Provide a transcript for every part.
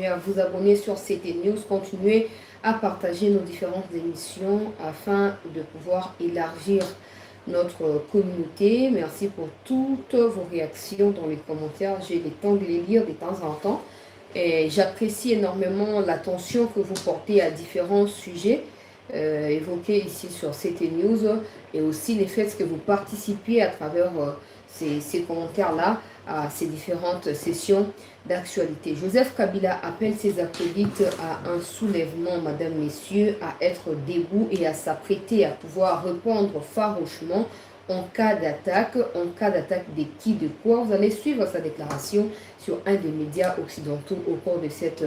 Et à vous abonner sur CT News, continuez à partager nos différentes émissions afin de pouvoir élargir notre communauté. Merci pour toutes vos réactions dans les commentaires. J'ai le temps de les lire de temps en temps. Et j'apprécie énormément l'attention que vous portez à différents sujets évoqués ici sur CT News et aussi les faits que vous participiez à travers ces commentaires-là à ces différentes sessions d'actualité. Joseph Kabila appelle ses acolytes à un soulèvement, madame, messieurs, à être debout et à s'apprêter à pouvoir répondre farouchement en cas d'attaque. En cas d'attaque de qui, de quoi? Vous allez suivre sa déclaration sur un des médias occidentaux au cours de cette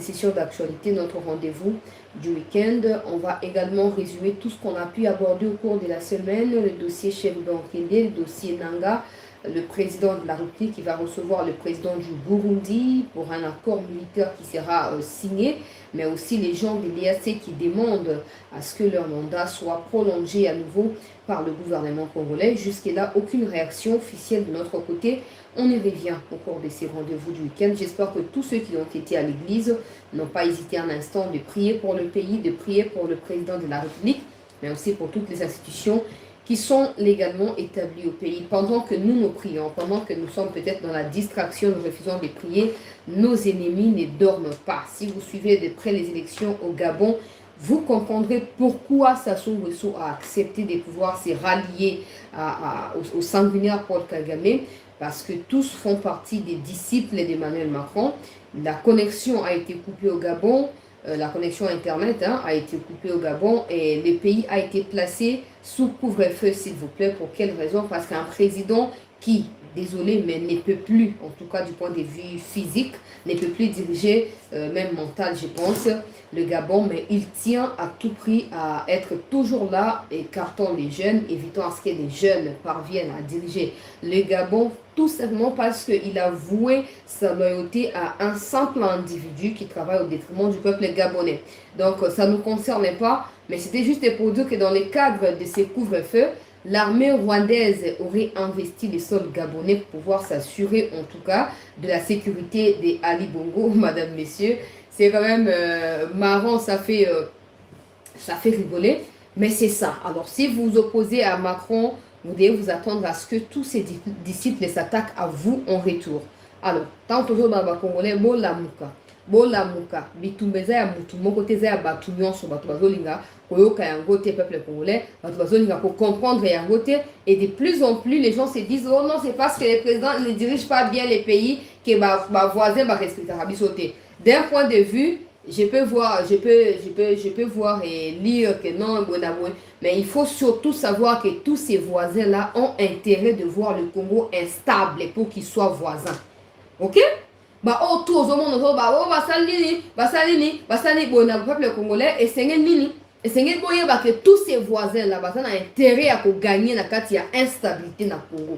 session d'actualité, notre rendez-vous du week-end. On va également résumer tout ce qu'on a pu aborder au cours de la semaine, le dossier Chef Bankende, le dossier Nanga, le président de la République qui va recevoir le président du Burundi pour un accord militaire qui sera signé, mais aussi les gens de l'EAC qui demandent à ce que leur mandat soit prolongé à nouveau par le gouvernement congolais. Jusque-là, aucune réaction officielle de notre côté. On y revient au cours de ces rendez-vous du week-end. J'espère que tous ceux qui ont été à l'église n'ont pas hésité un instant de prier pour le pays, de prier pour le président de la République, mais aussi pour toutes les institutions qui sont légalement établis au pays. Pendant que nous prions, pendant que nous sommes peut-être dans la distraction, nous refusons de prier, nos ennemis ne dorment pas. Si vous suivez de près les élections au Gabon, vous comprendrez pourquoi Sassou Nguesso a accepté de pouvoir se rallier au sanguinaire Paul Kagame, parce que tous font partie des disciples d'Emmanuel Macron. La connexion a été coupée au Gabon, la connexion Internet a été coupée au Gabon et le pays a été placé sous couvre-feu, s'il vous plaît. Pour quelle raison? Parce qu'un président qui, désolé, mais ne peut plus, en tout cas du point de vue physique, ne peut plus diriger, même mental, je pense, le Gabon, mais il tient à tout prix à être toujours là, écartant les jeunes, évitant à ce que les jeunes parviennent à diriger le Gabon, tout simplement parce qu'il a voué sa loyauté à un simple individu qui travaille au détriment du peuple gabonais. Donc ça ne nous concerne pas, mais c'était juste pour dire que dans le cadre de ces couvre-feux, l'armée rwandaise aurait investi les sols gabonais pour pouvoir s'assurer en tout cas de la sécurité des Ali Bongo, madame, messieurs. C'est quand même marrant, ça fait rigoler, mais c'est ça. Alors si vous vous opposez à Macron, vous devez vous attendre à ce que tous ses disciples s'attaquent à vous en retour. Alors, tant toujours dans le Congolais, bola muka bitumbeza ya mutu moko te ya batu nyonso bato bazolinga koyoka yango te peuple congolais bato bazolinga ko comprendre yango te, et de plus en plus les gens se disent oh non, c'est parce que les présidents ne dirigent pas bien les pays que ba voisins ba respectera biso te. D'un point de vue, je peux voir et lire que non, mais il faut surtout savoir que tous ces voisins là ont intérêt de voir le Congo instable pour qu'ils soient voisins. OK? Bah autour au monde basali bona peuple congolais et sengel boye ba que tous ces voisins là ont intérêt à gagner na kati ya instabilité na Congo.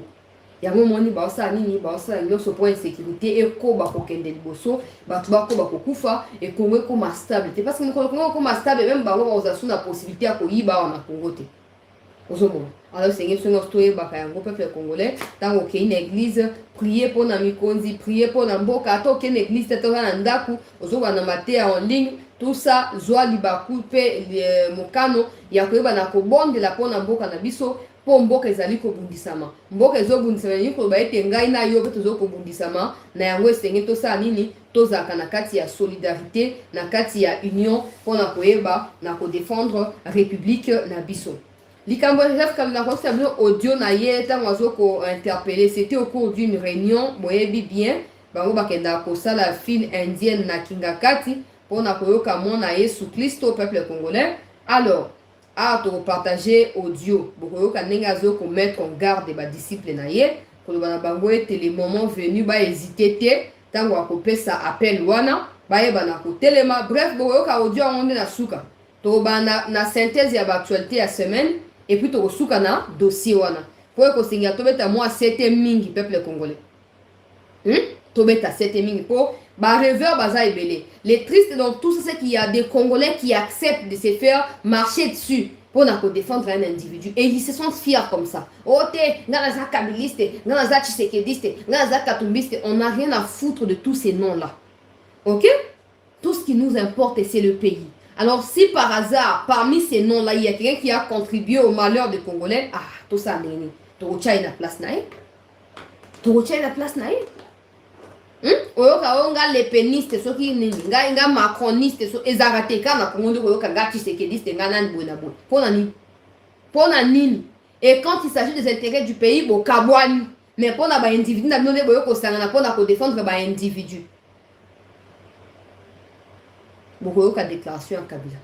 Yango moni ba osala nini ba osala nyonso pour insécurité et ko ba kokende liboso bato bako ba kokufa et Congo ekoma stable te, parce que Congo ekoma stable même bango baozasu na possibilité ya koyiba wana Congo te. Ozomona. Alors Seigneur Seigneur toye baka yango peuple congolais tant que une église, prier pour na mikonzi, prier pour na mboka, to ke église te na ndaku ozoba na mate en ligne, tout ça zwa libaku pe mokano ya koyeba na kobondela po na mboka na biso po mboka ezali kobundisama. Mboka ezobundisama ni ko ba ete ngai na yo beto zokobundisama na yango esenge to sa nini tozaka na kati ya solidarité, na kati ya union po na koyeba na ko défendre république na biso. Likambo Joseph Kabila Kosablo audio na ye tango azoko interpellé, c'était au cours d'une réunion boyebi bien bango bakenda ko sala file indienne na Kingakati pour na koyoka mona Yesu Kristo au peuple congolais. Alors a to partager audio bokoyoka ndenge azoko mettre en garde ba disciples na ye koloba na bango ete les moments venus ba hésiter te tango akopesa appel wana bayeba na kotelema. Bref, bokoyoka audio onde na suka to bana na synthèse ya ba actualité ya semaine et puis to suka na dossier wana pour ko singa to beta moi 7 mingi peuple congolais. To beta 7 mingi pour ba rêveur baza ebele. Les tristes dans tout ça, c'est qu'il y a des Congolais qui acceptent de se faire marcher dessus. pour défendre un individu. Et ils se sentent fiers comme ça. Oh, Nganaza Kabiliste, Nganaza Tshisekediste, Nganaza Katumbiste. On n'a rien à foutre de tous ces noms-là. Ok? Tout ce qui nous importe, c'est le pays. Alors, si par hasard, parmi ces noms-là, il y a quelqu'un qui a contribué au malheur des Congolais, ah, tout ça, n'est pas la place. Pas la place. Oyoka onga les pénistes, ceux qui nga macronistes, ezarateka na Congo oyoka nga Tshisekediste nga nani bouna bouna. Pona nini. Et quand il s'agit des intérêts du pays, bo kabwani. Mais pona ba individu na bino boyoko sangana pona ko défendre ba individu. Bokoyoka déclaration en Kabila.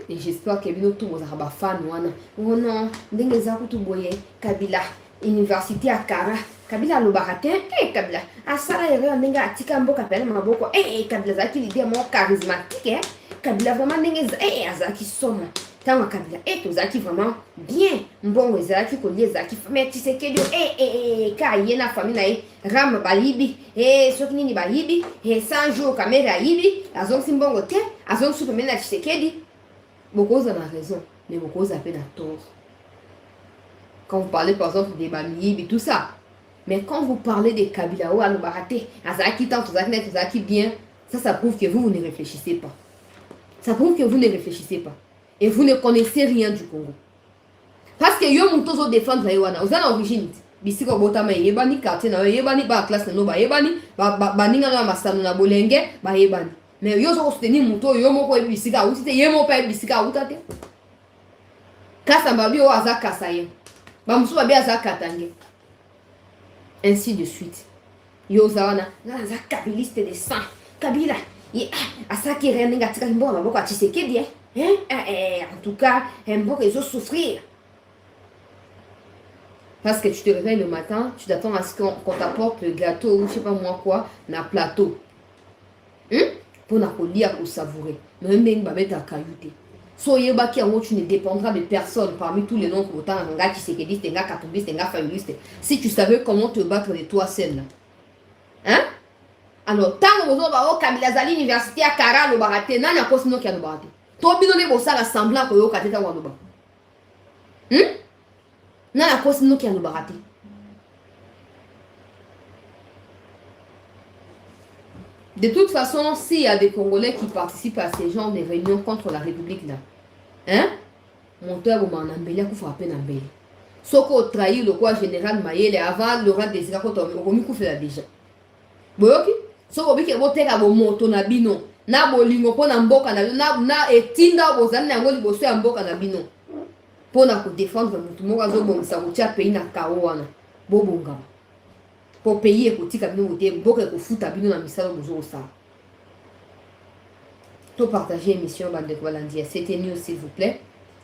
Et j'espère que bino tout bozaka ba fan wana. Oh non, ndenge za kutu boye Kabila. Université à Kara. Kabila Lobarate, Kabila. Asara yere ndenge atika mboka pele maboko. Kabila zaki l'idée mon charismatique. Kabila vraiment ndenge azaki soma. Tama Kabila to zaki vraiment bien. Mbongo zaki kolie zaki mais tu sais que ka yena famille na ram balibi. Soki nini balibi. 100 jours kamera yibi. Azon simbongo te. Azon super mena Tshisekedi. Beaucoup en a raison, mais beaucoup a peine à tort. Quand vous parlez par exemple des Bamiyib et tout ça. Mais quand vous parlez des Kabila ou Alobarate, Azaki tant, Azaki bien, ça prouve que vous ne réfléchissez pas. Ça prouve que vous ne réfléchissez pas. Et vous ne connaissez rien du Congo. Parce que yo montozo défendre la Yoana, vous avez l'origine. Bisiko botama yebani, quartier na yebani, ba classe na no ba yebani, ba ninga na masano na bolenge, ba yebani. Mais yo zo soutenir monto yo moko ebisika, ou c'était yemo pa ebisika ou tate. Kasa mbabi o azaka saye. Ainsi de suite. Yozawana, naza kabiliste de sang. Kabila, asaki renenga tika mbona maboko a Tshisekedi. En tout cas, mboko ils ont souffrir. Parce que tu te réveilles le matin, tu t'attends à ce qu'on t'apporte le gâteau ou je sais pas moi quoi, na plateau. Pour na kolia pour savourer. Mais même babeta kayute. Soyez baki en tu ne dépendras de personne parmi tous les noms que autant nga Tshisekediste, nga Katumbiste, nga Fayuliste. Si tu savais comment te battre de toi seul. Hein? Alors, tant que vous avez Kabila Zali Université à Kara, le Barate, n'a pas de qui a le Barate. Toi, bien on est pour ça, la semblant que vous avez Kateta Wadoba. N'a pas de qui a le Barate. De toute façon, s'il y a des Congolais qui participent à ces genres de réunions contre la République là, monteur ou manambeli à frapper Nambeli. Soko trahi le quoi général Mayele avant Laurent Désiré quand on a fait déjà. Boyoki, soko biki bote ka bo moto na bino, na bolingo po na mboka na etinda bozana na ngoli boso ya mboka na bino. Po na ko défendre mutu mo azo bongisa ko tia pays na kawana. Bobonga. Pour payer pour tika bino bote mboka ko futa bino na misalo bozo ça. To partager émission bande ko balandia. C'était news s'il vous plaît.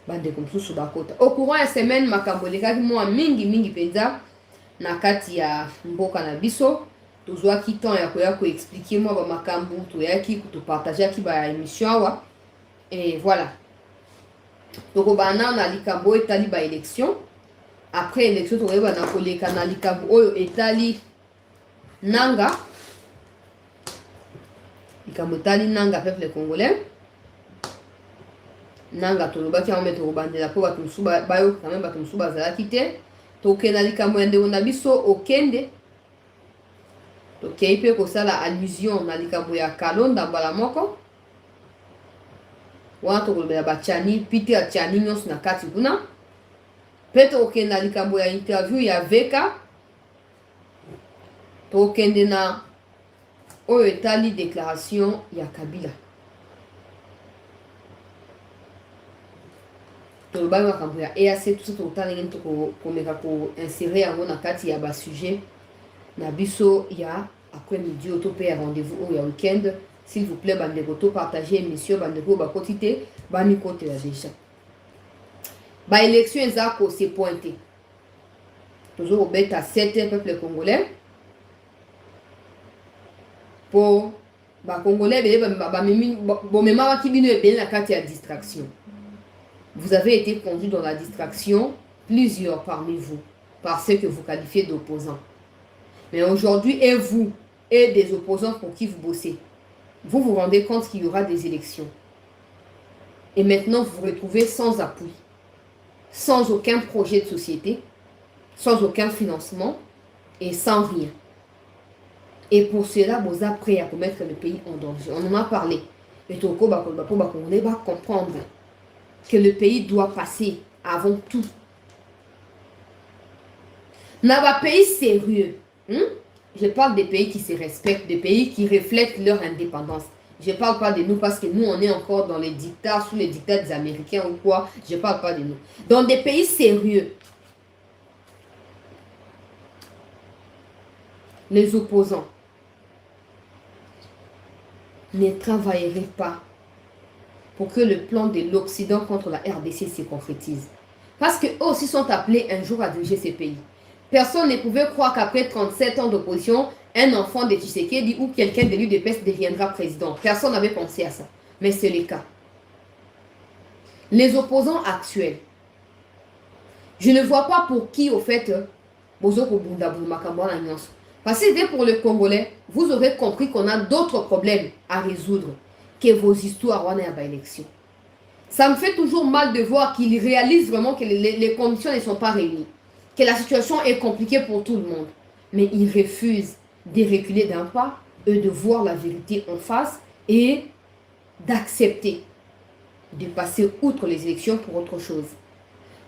Bande comme sous bakota. Au courant de la semaine makamboleka ki mo mingi penza na kati ya mboka na biso. Tozwa ki temps ya koya ko expliquer moi ba makambu to ya ki ko to partager ki ba émission wa. Et voilà. Donc bana na likambo etali ba élection. Après élection to reba na koleka na likambo oyo etali nanga. Likambo etali nanga peuple congolais. Nanga tolobaki en mettre bandela po bato musuba bayo quand même bato musuba zala kite. To kena likambo ende na biso okende. Tokei pe kosala allusion na likambo ya Kalonda mbala moko. Wana tokolobela bachani pite ya chani nyonso na kati kuna. Pe tokende na likambo ya interview ya Veka. Tokende na oyo etali déclaration ya Kabila. Tolobaki makambo ya EAC tout ça tokotala ngeni tokomeka ko insérer yango na kati ya ba sujet. Na biso ya après-midi autopé rendez-vous au week-end. S'il vous plaît, bandeko to partager émission bandeko ba kotité bani kote la déjà. Ba élection ezako se pointé. Toujours au bête à 7 peuple congolais. Pour ba congolais ba mimi bon mema ki bino e ben la carte ya distraction. Vous avez été conduit dans la distraction, plusieurs parmi vous, par ceux que vous qualifiez d'opposants. Mais aujourd'hui, et vous, et des opposants pour qui vous bossez, vous vous rendez compte qu'il y aura des élections. Et maintenant, vous vous retrouvez sans appui, sans aucun projet de société, sans aucun financement et sans rien. Et pour cela, vous êtes prêt à mettre le pays en danger. On en a parlé. Et Toko va comprendre que le pays doit passer avant tout. Dans un pays sérieux, je parle des pays qui se respectent, des pays qui reflètent leur indépendance. Je ne parle pas de nous parce que nous, on est encore dans les dictats, sous les dictats des Américains ou quoi. Je ne parle pas de nous. Dans des pays sérieux, les opposants ne travailleraient pas pour que le plan de l'Occident contre la RDC se concrétise. Parce qu'eux aussi sont appelés un jour à diriger ces pays. Personne ne pouvait croire qu'après 37 ans d'opposition, un enfant de Tshisekedi ou quelqu'un de l'UDPS deviendra président. Personne n'avait pensé à ça. Mais c'est le cas. Les opposants actuels, je ne vois pas pour qui, au fait, parce que c'était pour le Congolais, vous aurez compris qu'on a d'autres problèmes à résoudre que vos histoires en élection. Ça me fait toujours mal de voir qu'ils réalisent vraiment que les conditions ne sont pas réunies, que la situation est compliquée pour tout le monde. Mais ils refusent de reculer d'un pas et de voir la vérité en face et d'accepter de passer outre les élections pour autre chose.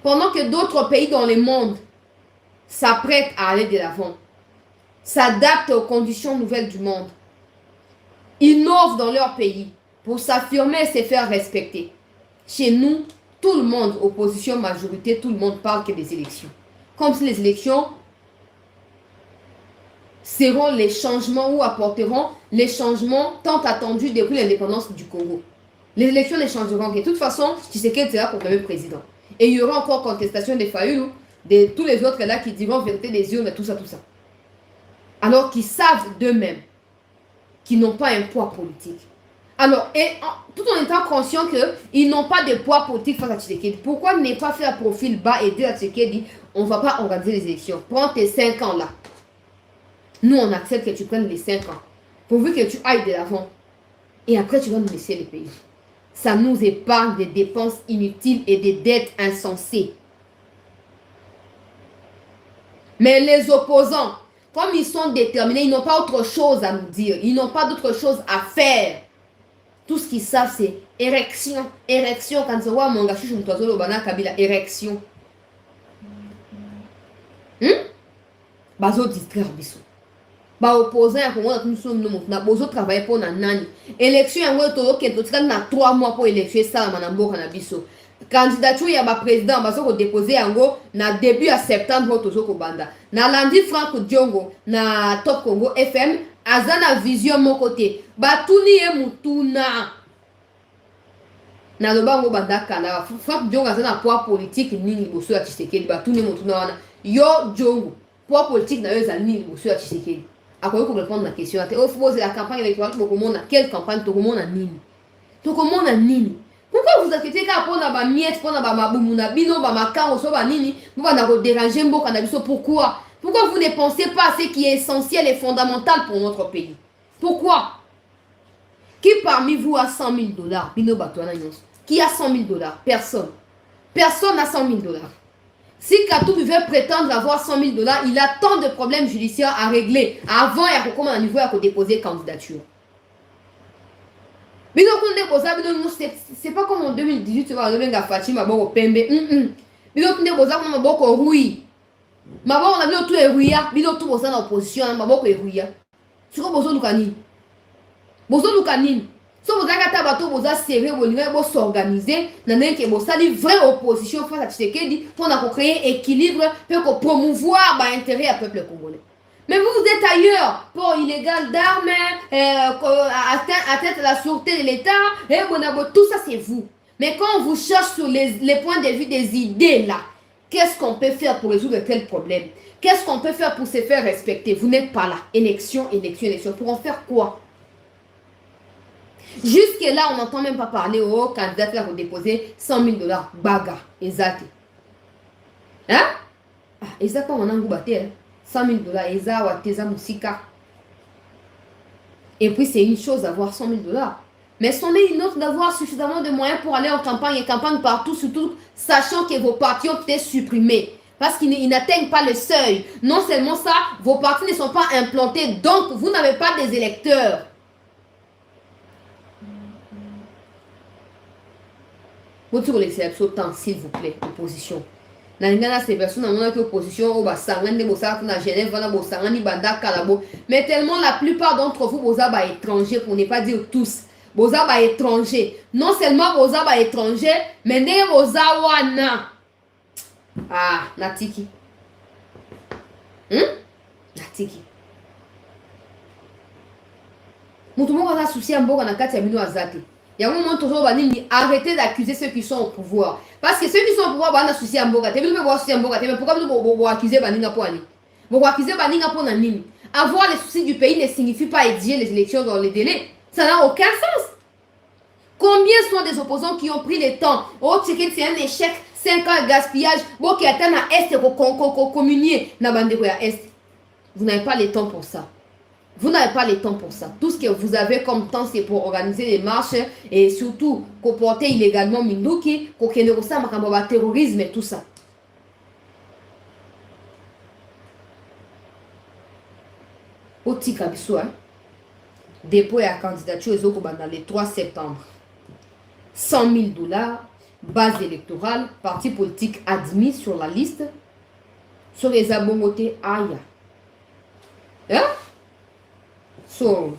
Pendant que d'autres pays dans le monde s'apprêtent à aller de l'avant, s'adaptent aux conditions nouvelles du monde, innovent dans leur pays pour s'affirmer et se faire respecter. Chez nous, tout le monde, opposition, majorité, tout le monde parle que des élections. Comme si les élections seront les changements ou apporteront les changements tant attendus depuis l'indépendance du Congo. Les élections ne changeront que de toute façon, Tshisekedi sera proclamé président. Et il y aura encore contestation des Fayulu, de tous les autres là qui diront vérité des urnes, tout ça, tout ça. Alors qu'ils savent d'eux-mêmes qu'ils n'ont pas un poids politique. Alors, tout en étant conscient qu'ils n'ont pas de poids politique face à Tshisekedi, pourquoi ne pas faire profil bas et dire à Tshisekedi, on ne va pas organiser les élections. Prends tes 5 ans là. Nous, on accepte que tu prennes les 5 ans. Pourvu que tu ailles de l'avant. Et après, tu vas nous laisser le pays. Ça nous épargne des dépenses inutiles et des dettes insensées. Mais les opposants, comme ils sont déterminés, ils n'ont pas autre chose à nous dire. Ils n'ont pas d'autre chose à faire. Tout ce qu'ils savent, c'est érection. Érection. Quand tu vois mon gars, je suis Kabila, érection. Bazo distraire biso. Ba opposant ya Congo nous sommes na bozo travailler pour na nani. Élection ya ngo to ke to tika na 3 mois pour élection ça na mboka na biso. Candidature ya ba président bazo ko déposer yango na début à septembre to ko banda. Na lundi Franck Diongo na Top Congo FM azana vision mon côté. Ba tuni e mutuna. Na lobango banda kala Franck Diongo azana poids politique nini boso ya Tshisekedi ba tuni mutuna wana. Yo Diongo poids politique na yo za nini boso ya Tshisekedi. À quoi répondre à la question? Il faut poser la campagne électorale. Quelle campagne? Tout le monde a nini? Tout le monde a nini? Pourquoi vous inquiétez qu'à prendre ma miette, prendre ma boumouna, bino, ma caro, soit nini? Vous allez déranger un beau cannabis. Pourquoi? Pourquoi vous ne pensez pas à ce qui est essentiel et fondamental pour notre pays? Pourquoi? Qui parmi vous a 100 000 $? Bino Batouana Nyons. Qui a 100 000 $? Personne. Personne n'a 100 000 $. Si Katou veut prétendre avoir 100 000 $, il a tant de problèmes judiciaires à régler avant et à comment à niveau à déposer candidature. Mais donc, c'est pas comme en 2018, tu vas devenir Fatima Boko Pembe. Mais donc, on a Boko Rui. Ma on a vu tout et Ruya. Mais donc, tout le monde en opposition, ma Boko et Ruya. C'est quoi Bozo Lukanin? Bozo Lukanin. Si vous avez vous serré, vous s'organiser, vous avez une vraie opposition face à Tshisekedi pour créer équilibre, pour promouvoir l'intérêt du peuple congolais. Mais vous êtes ailleurs, pour illégal d'armes, atteinte à la sûreté de l'État, tout ça c'est vous. Mais quand on vous cherche sur les points de vue des idées là, qu'est-ce qu'on peut faire pour résoudre tel problème? Qu'est-ce qu'on peut faire pour se faire respecter? Vous n'êtes pas là. Élection, élection, élection. Pour en faire quoi? Jusque-là, on n'entend même pas parler aux candidats qui ont déposé 100 000 $. Baga, exact. Hein? Ah, exact, on a un 100 000 $, exact, Teza Moussika. Et puis, c'est une chose d'avoir 100 000 $. Mais c'en est une autre d'avoir suffisamment de moyens pour aller en campagne et campagne partout, surtout sachant que vos partis ont été supprimés. Parce qu'ils n'atteignent pas le seuil. Non seulement ça, vos partis ne sont pas implantés, donc vous n'avez pas des électeurs. Vous tirez l'exception temps, s'il vous plaît, opposition. Ces personnes qui opposition, mais tellement la plupart d'entre vous, vous êtes étrangers, pour ne pas dire tous. Vous êtes étrangers. Non seulement vous êtes étrangers, mais vous êtes ah, Natiki. Natiki. Moutoumou a souci à Mboga Nakati à Mino Azate. Il y a un moment toujours arrêtez d'accuser ceux qui sont au pouvoir. Parce que ceux qui sont au pouvoir, ils ont souci à Mboga. Mais pourquoi vous accusez Baninga pour aller? Vous accusez Baninga pour Nanini. Avoir les soucis du pays ne signifie pas exiger les élections dans les délais. Ça n'a aucun sens. Combien sont des opposants qui ont pris le temps? Oh, c'est un échec. 5 ans de gaspillage. Bon, qui attend à Est et communier. Vous n'avez pas le temps pour ça. Vous n'avez pas le temps pour ça. Tout ce que vous avez comme temps, c'est pour organiser des marches et surtout comporter illégalement Minduki, qu'on terrorisme et tout ça. Au Tikabiso, dépôt à candidature le 3 septembre. 100 000 $, base électorale, parti politique admis sur la liste, sur les abongotés Aya. Hein? So.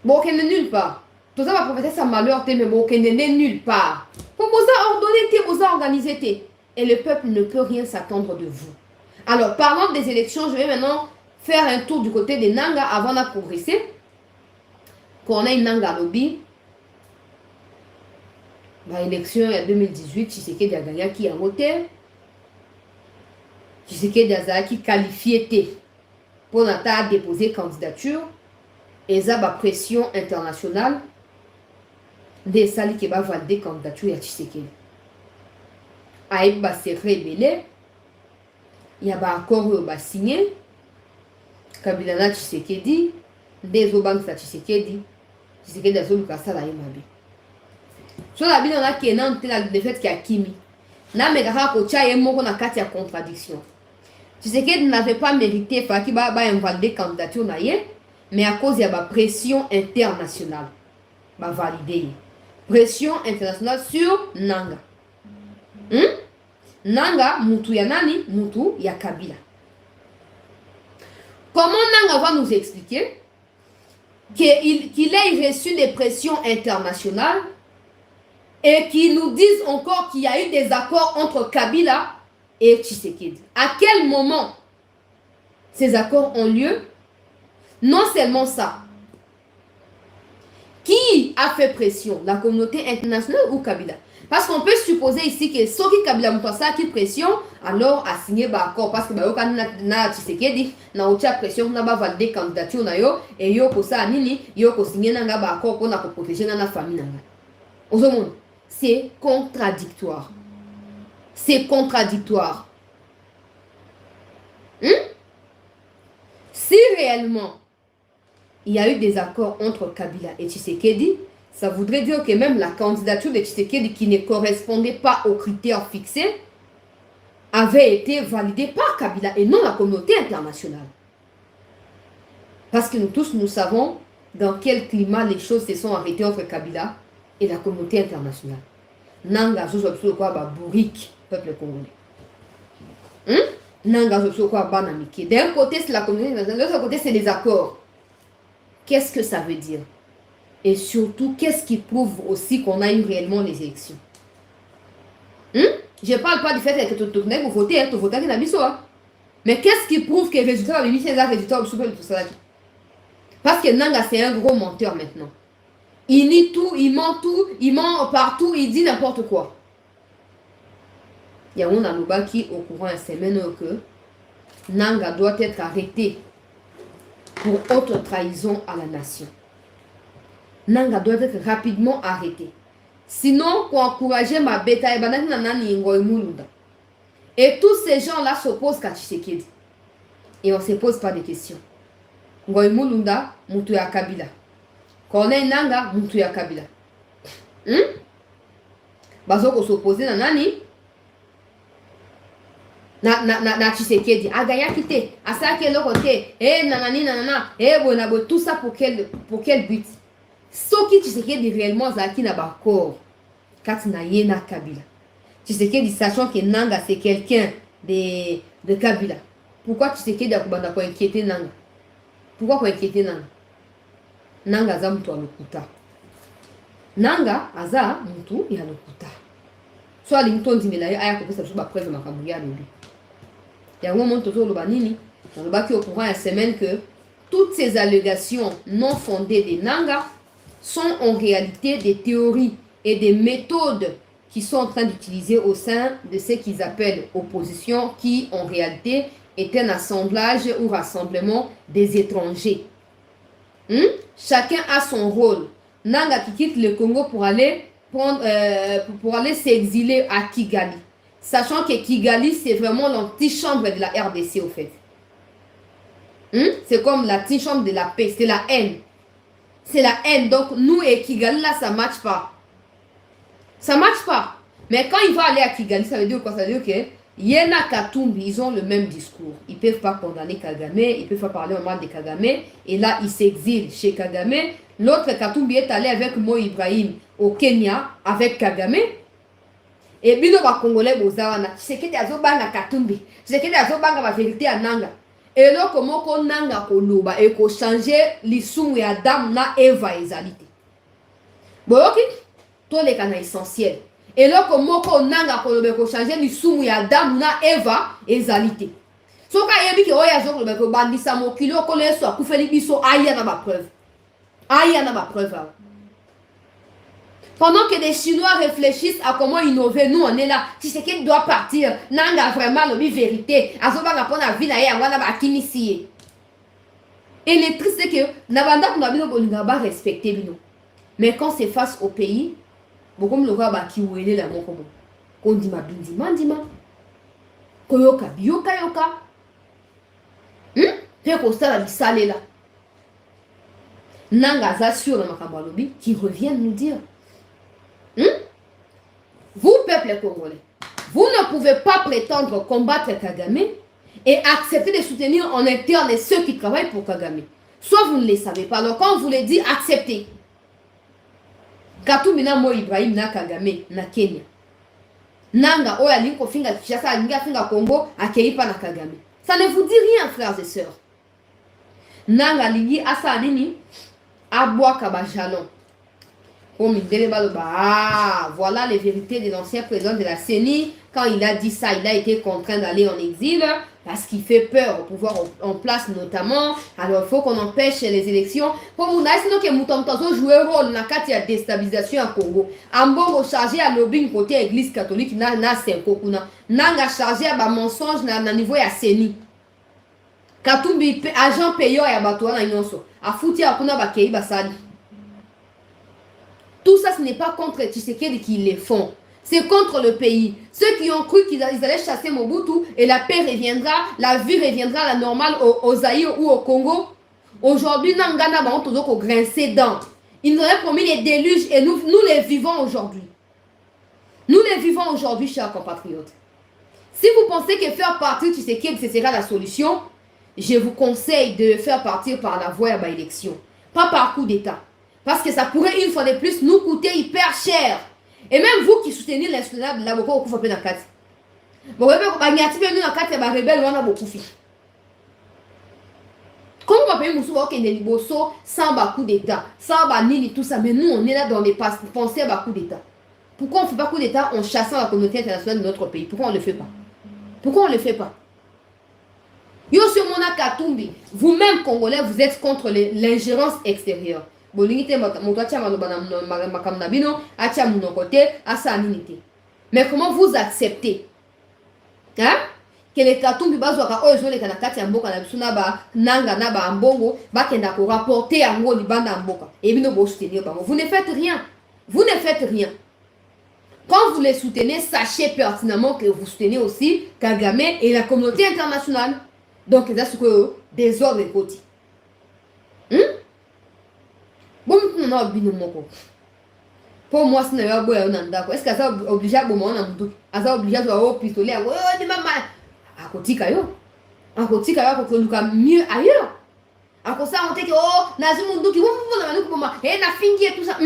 Bon, qu'elle n'est nulle part. Tout ça va profiter sa malheur, mais bon, qu'elle n'est nulle part. Pour vous ordonner, vous organiser. Et le peuple ne peut rien s'attendre de vous. Alors, parlant des élections, je vais maintenant faire un tour du côté des Nanga avant de progresser. Qu'on a une Nanga lobby. L'élection en 2018, Tshisekedi a gagné qui a voté. Tshisekedi a qui qualifié pour déposer candidature. Et ça a pression internationale. Des salles qui va valider candidature à Tshisekedi. Aïe va se révéler. Il y a un accord qui va signer. Kabila na Tshisekedi. Des obangs à Tshisekedi. Tshisekedi a zolu kasala yemabi. So la bino na kenan te la défaite qui a kimi. Na megara ko tia yemoko na kati ya contradiction. Tshisekedi n'avait pas mérité fa ki ba invalider candidature na ye, mais à cause de la pression internationale. Ba valider. Pression internationale sur Nanga. Nanga mutu ya nani? Mutu ya Kabila. Comment Nanga va nous expliquer qu'il ait reçu des pressions internationales et qu'ils nous disent encore qu'il y a eu des accords entre Kabila et Tshisekedi? À quel moment ces accords ont lieu? Non seulement ça. Qui a fait pression? La communauté internationale ou Kabila? Parce qu'on peut supposer ici que ceux qui Kabila Moutassa qui pression, alors a signé l'accord. Parce que na Tshisekedi, na outia pression, na ba valider candidature na yo, et yo ko sa nini, yo ko signé nanga ba accord pour na ko protéger na famille nanga. Ozomon, c'est contradictoire. C'est contradictoire. Si réellement il y a eu des accords entre Kabila et Tshisekedi, ça voudrait dire que même la candidature de Tshisekedi qui ne correspondait pas aux critères fixés avait été validée par Kabila et non la communauté internationale. Parce que nous tous, nous savons dans quel climat les choses se sont arrêtées entre Kabila et la communauté internationale. Nanga quoi bourrique, peuple congolais. Nanga quoi banamiki. D'un côté c'est la communauté internationale, de l'autre côté c'est les accords. Qu'est-ce que ça veut dire? Et surtout, qu'est-ce qui prouve aussi qu'on a eu réellement les élections? Je ne parle pas du fait que tu votes, tu votes à la. Mais qu'est-ce qui prouve que les résultats ont mis ces résultats au super de tout ça? Parce que Nanga, c'est un gros menteur maintenant. Il nie tout, il ment partout, il dit n'importe quoi. Il y a un Anuba qui, au courant de semaine, que Nanga doit être arrêté pour autre trahison à la nation. Nanga doit être rapidement arrêté. Sinon, pour encourager ma bêta, et tous ces gens-là s'opposent à Tshisekedi. Et on ne se pose pas de questions. Ngoy Mulunda, mutu ya Kabila. Corneille Nanga, mutu ya Kabila. Bazoko s'opposer na nani? Na Tshisekedi. Agaya kite. Asake loko te. Nanani nanana. Bonabo. Tout ça pour quel but? Ce qui Tshisekedi réellement zaki na bakor. Kat na yena Kabila. Tshisekedi sachant que Nanga c'est quelqu'un de Kabila. Pourquoi Tshisekedi a kubanda ko inquiéter Nanga? Pourquoi ko inquiéter Nanga? Nanga za mtu alokuta. Nanga aza mtu ya lokuta. So alimto ndimela aya ko pesa ba preuve makambu ya lobi. Ya ngo monto zo loba nini? On loba ki au courant la semaine que toutes ces allégations non fondées des Nanga sont en réalité des théories et des méthodes qui sont en train d'utiliser au sein de ce qu'ils appellent opposition, qui en réalité est un assemblage ou rassemblement des étrangers. Chacun a son rôle. Nanga qui quitte le Congo pour aller s'exiler à Kigali. Sachant que Kigali, c'est vraiment l'antichambre de la RDC au fait. C'est comme l'antichambre de la paix, c'est la haine. C'est la haine. Donc nous et Kigali, là, ça ne matche pas. Ça ne matche pas. Mais quand il va aller à Kigali, ça veut dire quoi? Ça veut dire que Yena Katumbi, ils ont le même discours. Ils ne peuvent pas condamner Kagame, ils ne peuvent pas parler au mal de Kagame. Et là, ils s'exilent chez Kagame. L'autre Katumbi est allé avec Mo Ibrahim au Kenya avec Kagame. Et bino ba Congolais bozawana. C'est que t'as zobanga Katumbi. C'est que t'as zobanga la vérité à Nanga. Et là, comment qu'on Nanga koloba et qu'on changer l'issue ya Adam na Eva ezalité. Bon, ok. Tous les canaux essentiels. Et là, comment qu'on Nanga koloba et qu'on changer l'issue ya Adam na Eva ezalité. So ka yebi ki oya zo koloba ko bandisa mo kilo ko le so ku feli biso aya na ba preuve. Aya na ba preuve. Pendant que des Chinois réfléchissent à comment innover, nous on est là. Tu sais qu'il doit partir. Nanga vraiment la vérité. Azoba na pona vina ya wana ba kinisi. Et le triste c'est que nabanda kuna bino bolinga ba respecter bino. Mais quand c'est face au pays, beaucoup me le voient ba kiwele la moko bon. Ko ndima bindima ndima. Koyoka biyoka yoka. Pe ko sala bisale là. Nanga za sur na makambo lobi qui reviennent nous dire. Vous, peuple congolais, vous ne pouvez pas prétendre combattre Kagame et accepter de soutenir en interne ceux qui travaillent pour Kagame. Soit vous ne les savez pas. Alors quand on vous les dit, acceptez. Katumina Mo Ibrahim na Kagame na Kenya. Nanga oya linko finga Kinshasa linga finga Congo akeipa na Kagame. Ça ne vous dit rien, frères et sœurs. Nanga lingi asa nini abwa kabajalon. Voilà les vérités de l'ancien président de la CENI. Quand il a dit ça, il a été contraint d'aller en exil parce qu'il fait peur au pouvoir en place notamment. Alors il faut qu'on empêche les élections. Pour nous, sinon que nous jouer un rôle dans la déstabilisation au Congo. Ambongo chargé à lobbying côté église catholique na senkokuna. Nanga chargé à mensonge na niveau ya CENI. Katumbi agent payeur ya bato na nyonso. Afuti akuna bakei basali. Tout ça, ce n'est pas contre Tshisekedi qui les font. C'est contre le pays. Ceux qui ont cru qu'ils allaient chasser Mobutu et la paix reviendra, la vie reviendra à la normale au Zaïre ou au Congo. Aujourd'hui, Nangana va toujours grincer dents. Ils nous avaient promis les déluges et nous les vivons aujourd'hui. Nous les vivons aujourd'hui, chers compatriotes. Si vous pensez que faire partir Tshisekedi, ce sera la solution, je vous conseille de le faire partir par la voie à l'élection. Pas par coup d'État. Parce que ça pourrait une fois de plus nous coûter hyper cher. Et même vous qui soutenez l'insoutenable, là, beaucoup vous faites dans 4. Vous voyez, vous avez dans 4 et vous rebelle, on a beaucoup fait. Comment on va payer Moussou qui est liboso sans coup d'État, sans nini tout ça, mais nous on est là dans les pensées à coup d'État. Pourquoi on ne fait pas coup d'État en chassant la communauté internationale de notre pays? Pourquoi on ne le fait pas? Pourquoi on ne le fait pas? Yosu Mona Katumbi, vous-même Congolais, vous êtes contre l'ingérence extérieure. Mais comment vous acceptez hein? Que les Katumbi bazwaka oyo zo leka na kati ya mboka na biso na ba nanga na ba mbongo ba kenda ko rapporter yango libanda mboka et bino bo soutenir bango. Vous ne faites rien. Vous ne faites rien. Quand vous les soutenez, sachez pertinemment que vous soutenez aussi Kagame et la communauté internationale. Donc ça c'est que désordre côté. Bon, on a oublié mon. Pour moi, ce n'est pas bon, est-ce que ça oblige à bon, on a tout. Ça oblige à avoir pistolet, oh, de maman. À côté, caillou. À côté, caillou, pour que nous mieux ailleurs. À côté, ça, on dit que, oh, nazi mon doki, oh, et la fin qui est tout ça.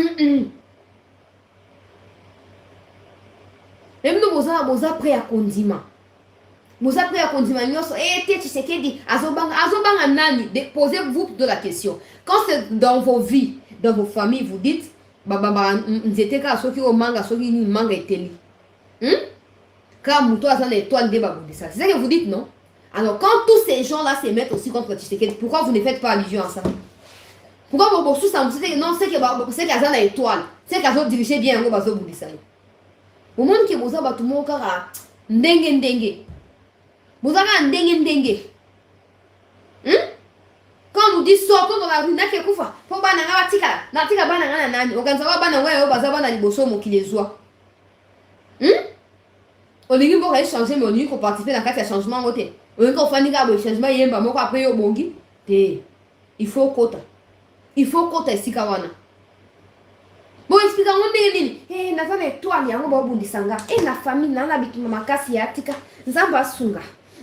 Et nous, vous avez pris à condiment. Vous avez pris à condiment. Et tu sais qu'il dit, Azobang Anani, posez-vous de la question. Quand c'est dans vos vies, dans vos familles, vous dites, c'était quand ceux qui ont manga, ceux qui ont manga et télé. Quand Mouto a son étoile de babou de ça. C'est ça que vous dites, non? Alors, quand tous ces gens-là se mettent aussi contre Tshisekedi, pourquoi vous ne faites pas allusion à ça? Pourquoi vous sous ça? Non, c'est qu'il y a une étoile. C'est qu'il y a dirigé bien au bateau de ça. Au monde qui vous a tout le monde car dengue. Vous avez un dengue. Quand on nous dit sortons dans la rue, n'a que koufa. Faut pas n'avoir tika. Na tika ba n'anga nani. Okanza ba na ouais baza ba na liboso mo qui les voit. On dit qu'il faut changer mais on dit qu'on participe dans quatre changements côté. On dit qu'on fait ni gabo changement yemba moko après yo bongi. Il faut quota. Il faut quota sikawana. Bon, expliquez-moi nini. Eh, na zana étoile yango ba bundi sanga. Eh, na famille na bitu makasi ya tika. Nzamba sunga.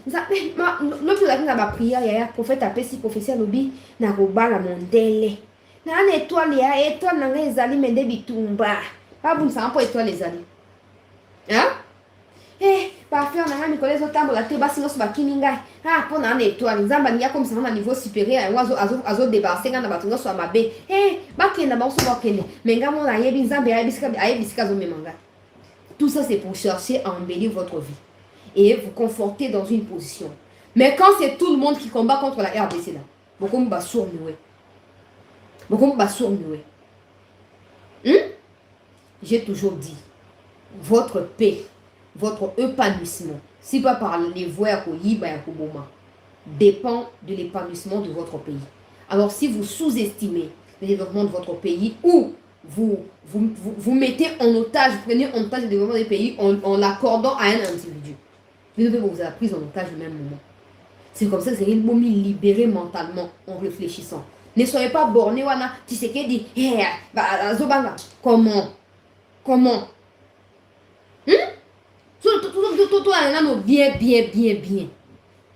L'autre là qui n'a pas prié, il y a un prophète appelé si prophétie lobby na robala mondele. Na une étoile ya étoile na les ali mende bitumba. Pas bon ça pour étoile les ali. Hein? Eh, pas faire na mi collège otambo la te basi no ba kininga. Ah, pour na une étoile, nzamba ni ya comme ça na niveau supérieur, azo débarrasser na bato no so mabe. Eh, ba kenda ba so ba kende. Menga mo na yebi nzamba ya bisika zo memanga. Tout ça c'est pour chercher à embellir votre vie et vous conforter dans une position. Mais quand c'est tout le monde qui combat contre la RDC là, beaucoup me bassour j'ai toujours dit, votre paix, votre épanouissement, si pas par les voies dépend de l'épanouissement de votre pays. Alors si vous sous-estimez le développement de votre pays ou vous mettez en otage, vous prenez en otage le développement des pays en l'accordant à un individu, vous devez vous avoir pris en otage au même moment. C'est comme ça que c'est une momie libérée mentalement en réfléchissant. Ne soyez pas borné, wana, tu sais qu'elle dit, Zobanga, comment? Bien.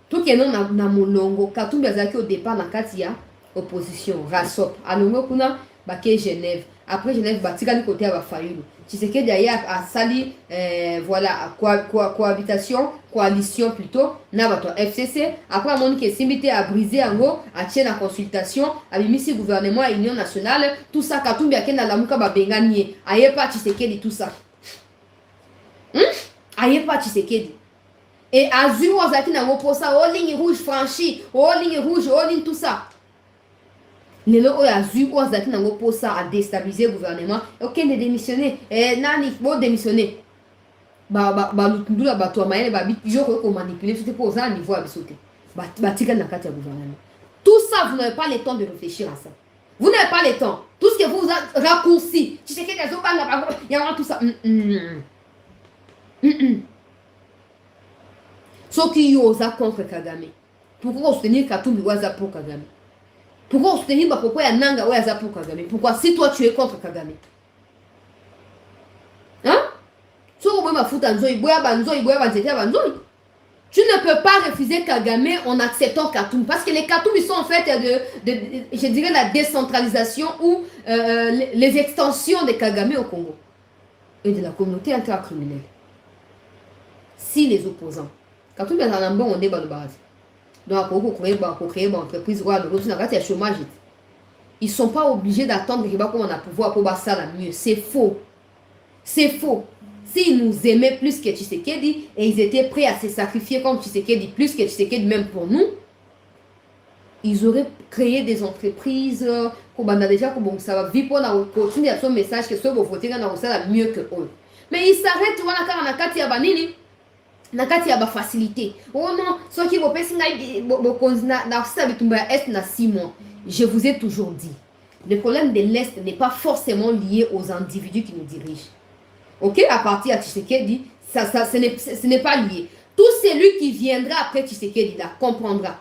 Tout qui est non na molongo, Katumbi azaki au départ na katia opposition, Rasop, alongo kuna baké Genève. Après Genève, batika du côté à Fayulu. Tu sais que derrière a sali, voilà, coalition plutôt, na bato FCC. Après, mon qui est simité à briser en gros, à tirer la consultation, à l'immissi gouvernement et union nationale, tout ça, Katumbi a kena la muka ba benganie, aye pas tu sais que tout ça. Aye pas tu sais que. Et Azur Ozaki na pour ça, oh ligne rouge franchie, oh ligne rouge, oh ligne tout ça. Les lots Azur Ozaki na pour ça à déstabiliser le gouvernement. Ok, de démissionner. Nani, bon démissionner. L'outundu la bateau, maïe, yo ko manipuler, c'était pour ça niveau à sauter. Tika na kati ya gouvernement. Tout ça, vous n'avez pas le temps de réfléchir à ça. Vous n'avez pas le temps. Tout ce que vous avez raccourci, tu sais que les autres, il y a tout ça. Ceux qui osent contre Kagame. Pourquoi soutenir Katumbi Waza pour Kagame? Pourquoi soutenir pourquoi il y a Nanga Waza pour Kagame? Pourquoi si toi tu es contre Kagame? Hein? Tu ne peux pas refuser Kagame en acceptant Katumbi. Parce que les Katumbi sont en fait je dirais la décentralisation ou les extensions de Kagame au Congo et de la communauté intercriminelle. Si les opposants Katumbi a un bon débat de base. Donc, pour créer une entreprise, chômage. Ils ne sont pas obligés d'attendre qu'on a pouvoir pour ça la mieux. C'est faux. C'est faux. S'ils nous aimaient plus que Tshisekedi et ils étaient prêts à se sacrifier comme Tshisekedi, plus que Tshisekedi même pour nous, ils auraient créé des entreprises déjà ça va vivre pour continuer à son message que ceux qui voter ça mieux que eux. Mais ils s'arrêtent voilà quand on a Katia Banini. Nakati ya ba facilité. Oh non, ceux qui vont passer na 6 mois. Je vous ai toujours dit, le problème de l'Est n'est pas forcément lié aux individus qui nous dirigent. Ok, à partir de Tshisekedi, ce n'est pas lié. Tout celui qui viendra après Tshisekedi là comprendra.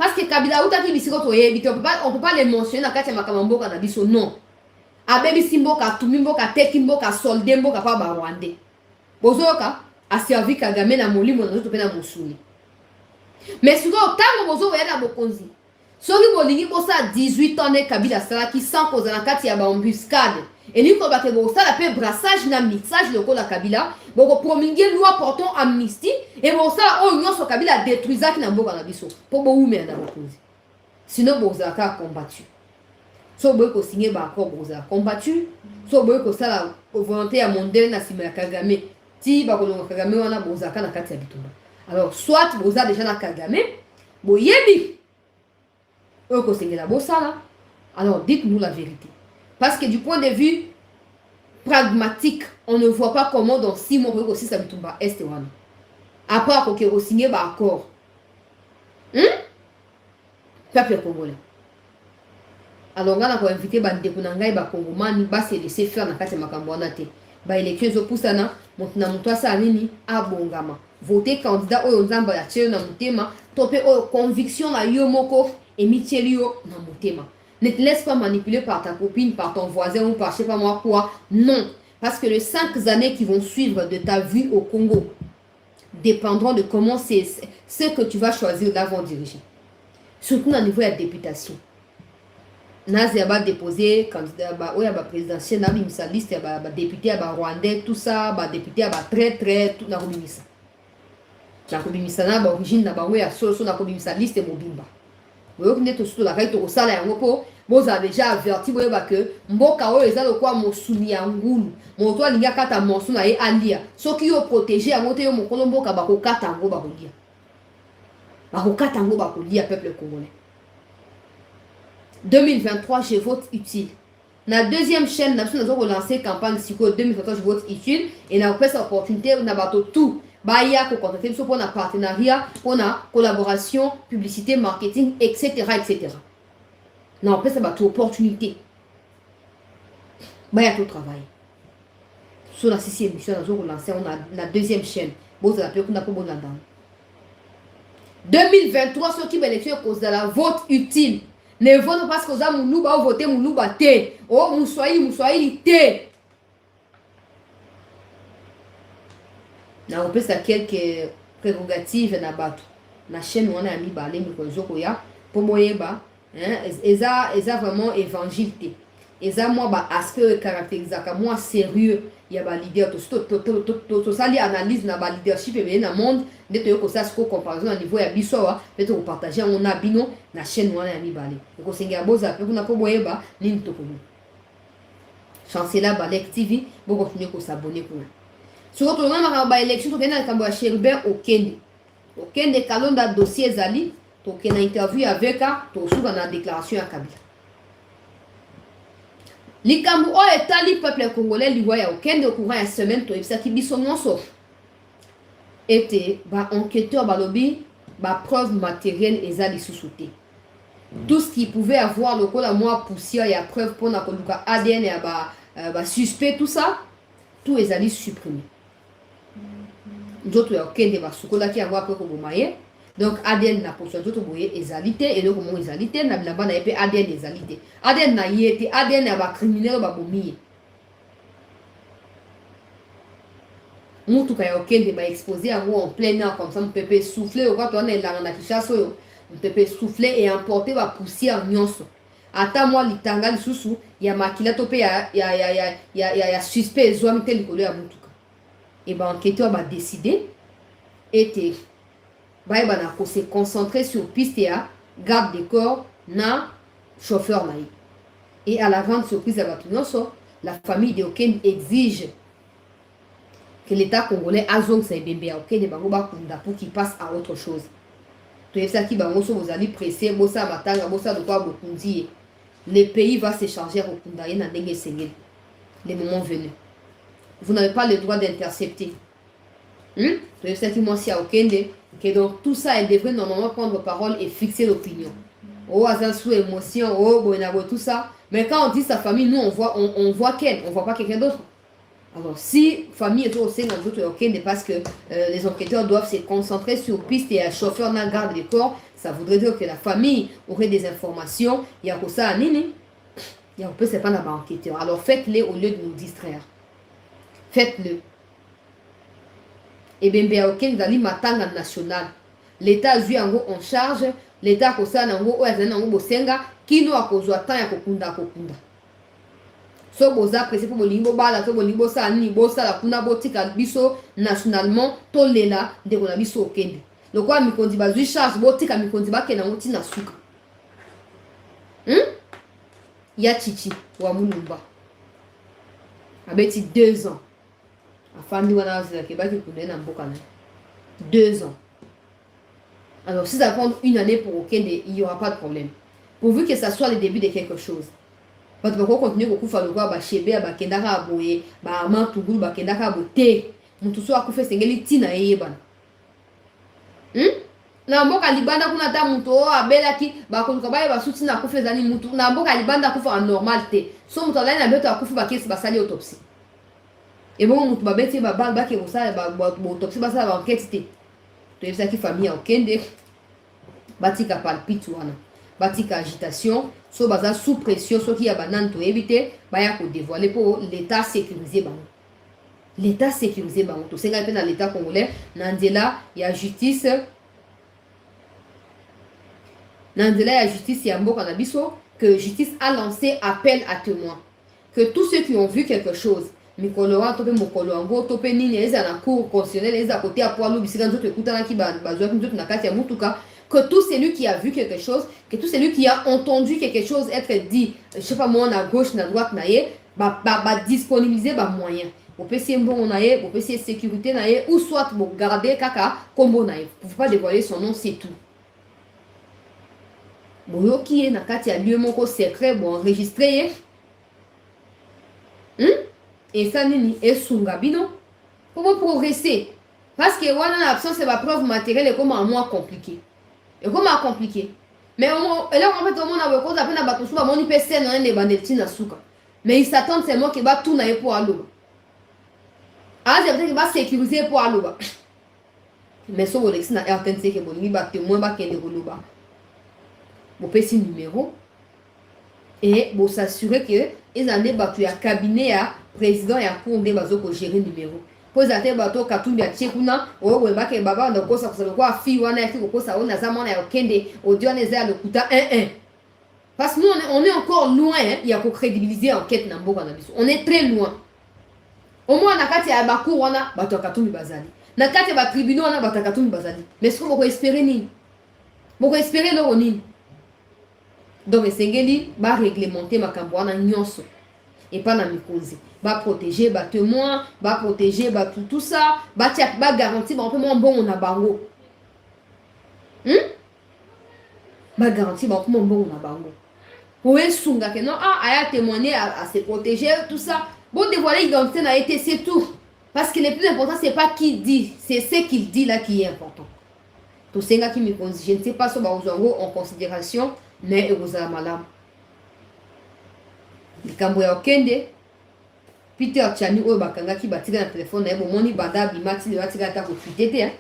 Parce que Kabila, on ne peut pas les mentionner dans Katia Makamamboka Nabiso, non. Abebi Simboka, Tumimboka, Tekimboka, Soldemboka, pas Barwande. Bozoka a servi Kagame na molimo na zoto pe na mosuli. Mais si vous avez bozo voyez na bokonzi. Soki bolingi bosa 18 ans ne Kabila sala qui sans cause na kati ya ba embuscade. Et ni ko ba ke bosa la pe brassage na mixage loko la Kabila, boko promulguer loi portant amnistie et bosa o nyoso Kabila détruisa ki na mboka na biso. Po bo ume na bokonzi. Sinon boza ka combattu. So boy ko signer ba accord boza combattu. So boy ko sala volonté ya mondiale na sima ya Kagame. Si bakolonga Kagame wana boza ka na kati ya bitumba. Alors soit boza déjà na Kagame, boyebi oko sengela bosala. Alors dites-nous la vérité. Parce que du point de vue pragmatique, on ne voit pas comment dans 6 mois oko si sa bitumba est wana. À part ko ke signer ba accord. Peuple congolais. Alors on a invité bandeko na ngai ba kongomani ba se laisser faire na kati ya makambo wana te. Ba élection ezopusana motina mutu asala nini abongama. Voter candidat oyo nzamba ya tielo na mutema tope oyo conviction na yo moko emitieli yo na mutema. Ne te laisse pas manipuler par ta copine, par ton voisin ou par je sais pas moi quoi. Non. Parce que les 5 années qui vont suivre de ta vie au Congo dépendront de comment c'est ce que tu vas choisir d'avant diriger. Surtout au niveau de la députation. Nazi a déposé candidat ou ya ba présidentiel na bimisa liste ya ba député ya ba rwandais tout ça ba député ya ba très tout na bimisa. Na bimisa na ba origine na ba we ya solo na bimisa liste mobimba. Boyo kinde to suto la kai to sala yango po boza déjà averti boyo ba que mboka oyo eza lokwa mosuni ya ngulu. Moto alinga kata monsu na ye alia. Soki yo protéger yango te yo mokolo mboka ba ko kata ngo ba kolia. Ba ko kata ngo ba kolia peuple congolais. 2023, je vote utile. La deuxième chaîne, nous avons relancé campagne psycho 2023, je vote utile. Et nous avons cette opportunité, nous avons tout. Baya, pour contacter pour un partenariat, pour une collaboration, publicité, marketing, etc. etc. Nous avons cette opportunité. Baya, tout travail. Sur la 6e émission, nous avons relancé la deuxième chaîne. Bon, ça peut qu'on bon là-dedans. 2023, ceux qui ont élection cause de la vote utile. Ne vote parce que vous avez voté Moulouba T. Oh, Moussoaïli T. Nous avons quelques prérogatives na batu. Na chaîne, on a mis balé, pour moi, eza vraiment évangile. Eza moi, aspect caractérisé, moi sérieux. Il y a des leaders, tout ça, analyse na leadership et dans le monde, dès que ça se comparaison à niveau ya bisoa, peut-être vous partager on a bino na chaîne wana ya mibale. Ko senga boza pe kuna ko boyeba nini tokolo. Chancela Balek TV, vous continuez à s'abonner pour. Sur votre nom ba élection to kena kambo ya Sherben Okende. Okende kalonda dossier zali, to kena interview avec a, to suka na déclaration ya Kabila. Likambu o etali peuple congolais liwaya okende au courant ya semaine to ebisa ki biso nyonso ete ba enquêteur balobi ba preuve matérielle ezali sous-souté. Tout ce qui pouvait avoir le col à moi poussière et à preuve pour na koluka ADN et ba suspect tout ça tout ezali supprimé. D'autres okende ba sukola ki avoir ko bomaye. Donc ADN na position tout boye ezalité et le comment ezalité na bilamba na epé ADN ezalité. ADN na yete ADN na ba criminel ba bomiye. Mutu ka okende ba exposé en plein air comme ça on peut souffler au quand on est là na kichaso on peut souffler et emporter ba poussière nyonso. Ata moi litanga lisusu ya makila topé ya suspect zoam tel likolo ya mutuka. Et ba enquêteur ba décider était Baïba na ko se concentrer sur piste ya garde des corps na chauffeur naï. Et à la grande surprise de la famille de Okende exige que l'État congolais azong sa bébé à Okende bangoba kunda pour qu'il passe à autre chose. Tout ça qui bango so vous allez presser bossa matanga bossa de quoi bokundi. Le pays va s'échanger au kunda na ndenge sengel. Les moments venus. Vous n'avez pas le droit d'intercepter. Tout ça qui moi si à Okende que donc tout ça elle devrait normalement prendre parole et fixer l'opinion. Oh azan sous émotion, oh bonabo tout ça. Mais quand on dit sa famille, nous on voit qu'elle, on voit pas quelqu'un d'autre. Alors, si famille est aussi dans d'autres okende parce que les enquêteurs doivent se concentrer sur piste et un chauffeur n'a garde le corps, ça voudrait dire que la famille aurait des informations. Il y a ça à Nini. Il y a un peu, c'est pas un enquêteur. Alors, faites-le au lieu de nous distraire. Faites-le. Et bien, bien, ok, dans matanga national. L'État a eu en charge, l'État a ça en gros, bosenga, qui nous a causé tant ya kokunda. So boza pressé pour bolingo bala, so bolingo sa ni bosa la kuna botika biso nationalement, to lela de kona biso okende. Le quoi mi kondi bazui charge botika mi kondi ba kena ngoti na suka. Ya chichi wa mulumba. Abeti 2 ans. Afandi wana zela ke ba ki kunde na mboka na. 2 ans. Alors, si ça prend une année pour Okende, il n'y aura pas de problème. Pourvu que ça soit le début de quelque chose. Parce que continuer beaucoup faire le voir, bah chébé, bah kendaka aboye, bah mantugulu, bah kendaka abote. Mutuso akufe sengeli tina eyebana. Na mboka libanda kuna ta muto abela ki ba konuka ba ba suti na akufe zani mutu. Na mboka libanda akufa en normal te. So muto la na beto akufe ba kesi ba sali autopsie. Et bon mutu ba beti ba ba ke bosala ba autopsie ba sala ba enquête te. Tu sais qui famille Okende batika palpite wana batika agitation so baza sous pression so qui a banane to éviter ba ya ko dévoiler pour l'état sécurisé bango to senga pe na l'état congolais nandela ya justice ya mboka na biso que justice a lancé appel à témoins que tous ceux qui ont vu quelque chose mikolo wa tope mokolo ango tope nini eza na cour constitutionnelle eza côté à poilu bisika nzoto ekutana ki bazwa nzoto na kati ya mutuka que tout celui qui a vu quelque chose, que tout celui qui a entendu quelque chose être dit, je sais pas moi, à gauche, à droite, disponibiliser des moyens. Vous pouvez essayer bon naie, vous pouvez essayer sécurité naie, ou soit vous garder kaka combo naie. Vous ne pouvez pas dévoiler son nom, c'est tout. Bon, qui est na kati ya lieu moko secret, bon enregistré. Et ça nini et sungabino. Comment progresser? Parce que voilà l'absence de la preuve matérielle est comme un mois compliqué. Et comment compliqué? Mais là en fait au monde a beaucoup d'appel à bateau souvent mon IPC n'a des bandetti na suka. Mais ils s'attendent seulement que va tout naie pour allo. Ah c'est peut-être qu'il va sécuriser pour allo. Mais so Olex na RTNC que bon ni ba témoin ba kende koloba. Bon petit numéro et bon s'assurer que ils en est battu à cabinet à président et à cour de bazo pour gérer numéro. Pose à tes bateaux katumbi à tchekuna o weba ke baba ndo kosa kusema kwa fi wana yaki kosa ona zamana ya Okende audio neza le kuta 1-1 parce que nous on est encore loin il y a pour crédibiliser enquête na mboka na biso on est très loin au moins na kati ya baku wana bato katumbi bazali na kati ya ba tribunal wana bato katumbi bazali mais ce qu'on peut espérer ni boko espérer lo nini donc esengeli ba réglementer makambo wana nyonso et pas na mikonzi va protéger ba témoin va protéger ba tout ça va garantir ba un peu moins bon on a bango va garantir ba un peu moins bon on a bango pour esunga que non a témoigné à se protéger tout ça bon dévoiler l'identité n'a été c'est tout parce que le plus important c'est pas qui dit c'est ce qu'il dit là qui est important tout ça qui me conduit je ne sais pas si ba uzango en considération mais eroza malam likambo ya Okende Peter Chani oyo bakangaki batika na telefone na ye bomoni banda bimati le batika ata ko tweeter te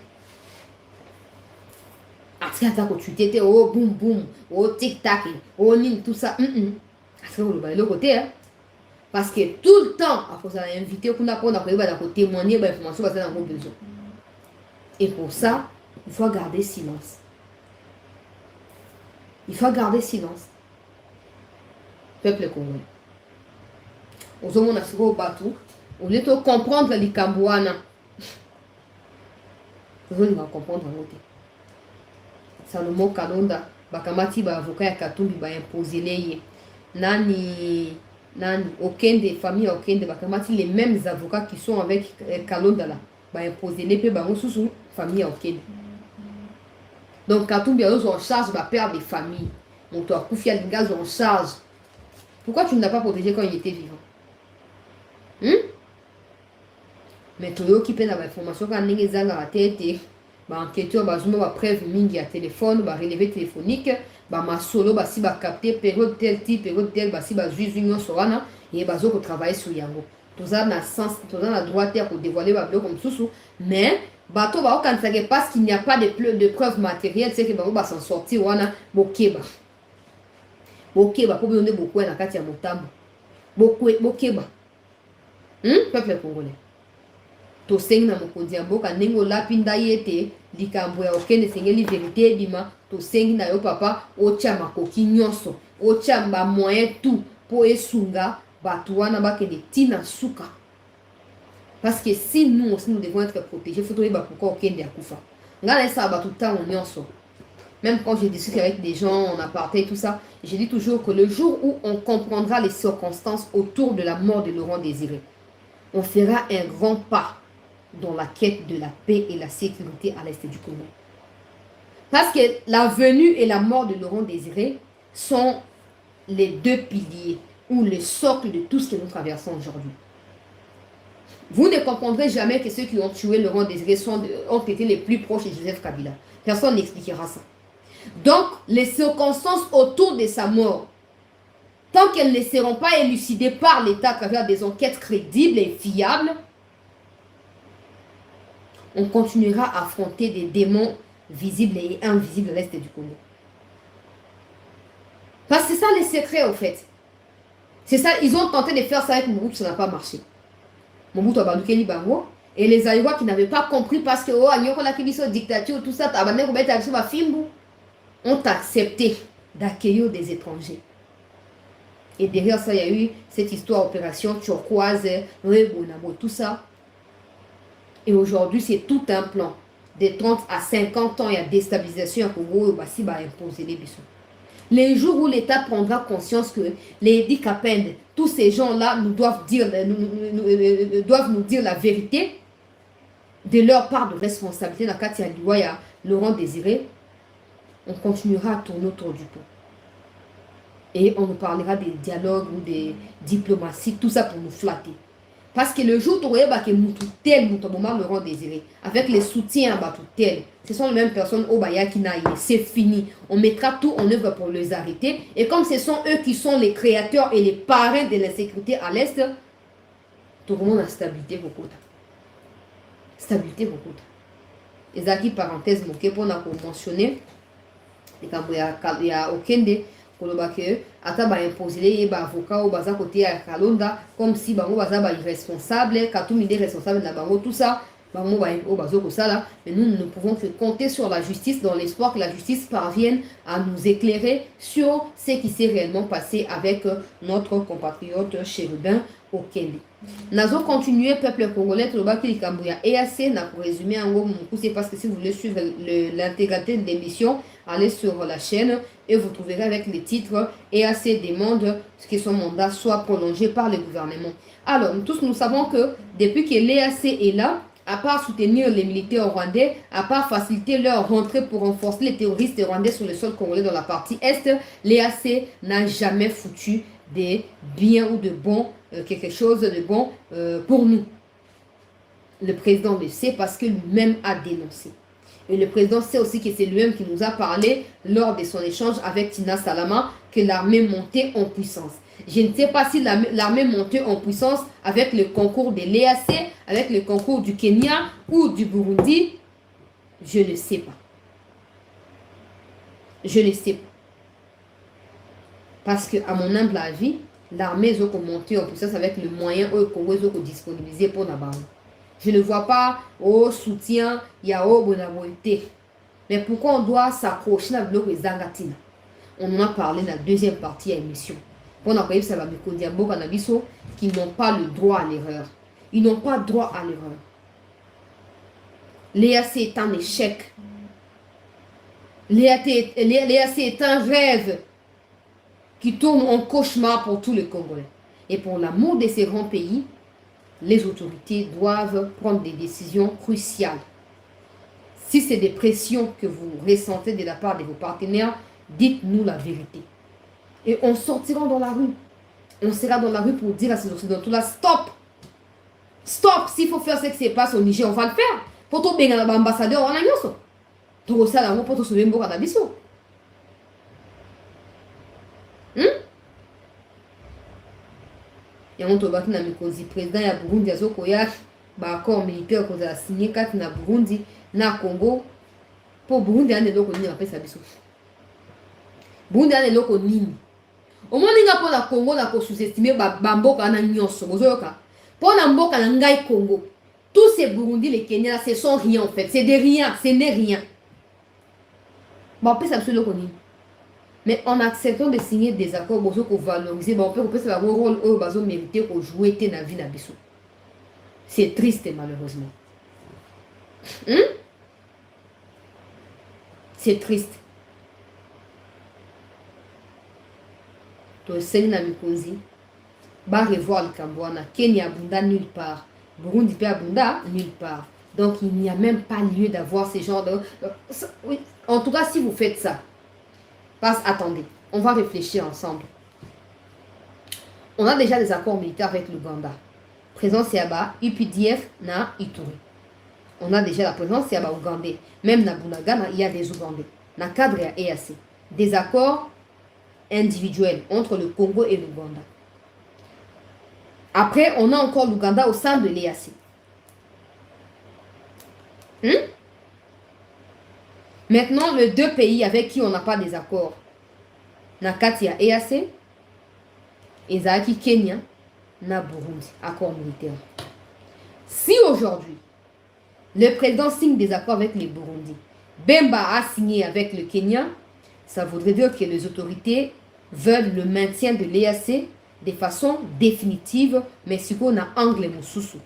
atika ata ko tweeter te oh boum boum oh tic tac oh nini tout ça atika ko le côté parce que tout le temps après ça invité kuna pona ko ba ko témoigner ba information ba ça dans besoin et pour ça il faut garder silence peuple congolais ozomona siko bato on est comprendre likambo wana ozolinga comprendre yango te Salomo Kalonda bakamati ba avocat ya Katumbi ba imposer ye nani Okende famille Okende bakamati les mêmes avocats qui sont avec Kalonda là ba imposer les pe bango susu famille Okende donc Katumbi a en charge ba père des familles mon toi Koufi Alinga en charge. Pourquoi tu ne l'as pas protégé quand il était vivant? Mais tu as occupé l'information quand il y a la tête, enquêteur, preuve mingi à téléphone, relevé téléphonique, ma solo, si capté période tel type, période tel, si juge union sorana, et bazo travailler sur yango. Toza na sens, toza na droit pour dévoiler ba comme sous mais bato ba quand ça parce qu'il n'y a pas de preuves matérielles, c'est que ba s'en sortir wana bokeba. Bokeba pour donner beaucoup na kati ya motambo. Bokeba. Peuple congolais. To sengi na mokonzi ya mboka ndenge lapinda yete likambo ya okende sengeli vérité bima to sengi na yo papa otia makoki nyonso otia ba moyen tout pour esunga batu wana bakende tina suka. Parce que si nous aussi nous devons être protégés, il faut trouver pourquoi okende akufa. Ngala ça ba tout temps nyonso. Même quand je discute avec des gens en aparté et tout ça, je dis toujours que le jour où on comprendra les circonstances autour de la mort de Laurent Désiré, on fera un grand pas dans la quête de la paix et la sécurité à l'est du Congo. Parce que la venue et la mort de Laurent Désiré sont les deux piliers ou le socle de tout ce que nous traversons aujourd'hui. Vous ne comprendrez jamais que ceux qui ont tué Laurent Désiré ont été les plus proches de Joseph Kabila. Personne n'expliquera ça. Donc, les circonstances autour de sa mort, tant qu'elles ne seront pas élucidées par l'État à travers des enquêtes crédibles et fiables, on continuera à affronter des démons visibles et invisibles à l'est du Congo. Parce que c'est ça les secrets, au fait. C'est ça, ils ont tenté de faire ça avec Mobutu, ça n'a pas marché. Mobutu a bandouké Libango, et les Aïwa qui n'avaient pas compris parce que, oh, Agnoko la Kibiso, dictature, tout ça, ont accepté d'accueillir des étrangers. Et derrière ça, il y a eu cette histoire, opération turquoise, Rebonamo, tout ça. Et aujourd'hui, c'est tout un plan. De 30 à 50 ans, il y a déstabilisation à Congo, il va imposer les bisous. Les jours où l'État prendra conscience que les Dikapend, tous ces gens-là nous doivent nous dire la vérité de leur part de responsabilité dans Katia Liwaya, Laurent Désiré, on continuera à tourner autour du pot. Et on nous parlera des dialogues ou des diplomaties, tout ça pour nous flatter. Parce que le jour où Laurent Désiré, avec les soutiens à tel, ce sont les mêmes personnes au Bayakinaï, c'est fini. On mettra tout en œuvre pour les arrêter. Et comme ce sont eux qui sont les créateurs et les parrains de l'insécurité à l'Est, tout le monde a stabilité beaucoup. Stabilité beaucoup. Et ça qui parenthèse, pour mentionner, il y a Okende. Ata ba imposer ba avocat ou baza côté à Kalonda comme si bango baza ba irresponsable Katumbi est responsable na bango tout ça bango ba o bazo ko sala mais nous ne pouvons que compter sur la justice dans l'espoir que la justice parvienne à nous éclairer sur ce qui s'est réellement passé avec notre compatriote chérubin Okende. Nazo continuer peuple congolais Tolobaki Likambuya EAC na pour résumer en gros c'est parce que si vous voulez suivre l'intégralité de l'émission, allez sur la chaîne et vous trouverez avec les titres EAC demande que son mandat soit prolongé par le gouvernement. Alors, tous nous savons que depuis que l'EAC est là, à part soutenir les militaires rwandais, à part faciliter leur rentrée pour renforcer les terroristes rwandais sur le sol congolais dans la partie Est, l'EAC n'a jamais foutu des biens ou de bons, quelque chose de bon pour nous. Le président le sait parce que lui-même a dénoncé. Et le président sait aussi que c'est lui-même qui nous a parlé lors de son échange avec Tina Salama que l'armée montait en puissance. Je ne sais pas si l'armée montait en puissance avec le concours de l'EAC, avec le concours du Kenya ou du Burundi. Je ne sais pas. Je ne sais pas. Parce que, à mon humble avis, l'armée est montée en puissance avec le moyen Congo disponibilisé pour Nabarou. Je ne vois pas au soutien, il y a au bonavoïté. Mais pourquoi on doit s'accrocher à bloc les Zangatina? On en a parlé dans la deuxième partie de l'émission. On a parlé de Sababiko Diabo Kanabiso qui n'ont pas le droit à l'erreur. Ils n'ont pas droit à l'erreur. L'EAC est un échec. L'EAC est un rêve qui tourne en cauchemar pour tous les Congolais. Et pour l'amour de ces grands pays, les autorités doivent prendre des décisions cruciales. Si c'est des pressions que vous ressentez de la part de vos partenaires, dites-nous la vérité. Et on sortira dans la rue. On sera dans la rue pour dire à ces Occidentaux-là, stop! Stop! S'il faut faire ce qui se passe au Niger, on va le faire. Pour tout bien l'ambassadeur, on a eu ça. Tout ça, là, pour tout sauver un peu à et on toba na mikonzi président ya Burundi azoko ya ba accord militaire ko za signé kati na Burundi na Congo pour Burundi ane loko nini apesa biso Burundi ane loko nini omoni nga pour la Congo na ko sous-estimer ba mboka na nyonso bozoyoka pour na mboka na ngai Congo tous ces Burundi les Kenyans ce sont rien en fait c'est de rien ce n'est rien ba apesa biso loko nini. Mais en acceptant de signer des accords pour valoriser, on peut faire un rôle où on mérité pour jouer dans vie. C'est triste malheureusement. C'est triste. Donc, c'est une mikonzi. Va revoir le Cambouana. Kenya Bunda nulle part. Burundi Bunda nulle part. Donc, il n'y a même pas lieu d'avoir ce genre de... Oui. En tout cas, si vous faites ça, attendez, on va réfléchir ensemble. On a déjà des accords militaires avec l'Ouganda. Présence Yaba, UPDF, na Ituri. On a déjà la présence Yaba ougandais. Même na Bunagana, il y a des Ougandais. Na cadre à EAC. Des accords individuels entre le Congo et l'Ouganda. Après, on a encore l'Ouganda au sein de l'EAC. Maintenant, les deux pays avec qui on n'a pas des accords, Nakatia EAC, Ezaki Kenya, na Burundi, accord militaire. Si aujourd'hui, le président signe des accords avec les Burundi, Bemba a signé avec le Kenya, ça voudrait dire que les autorités veulent le maintien de l'EAC de façon définitive, mais si on a angle mususu,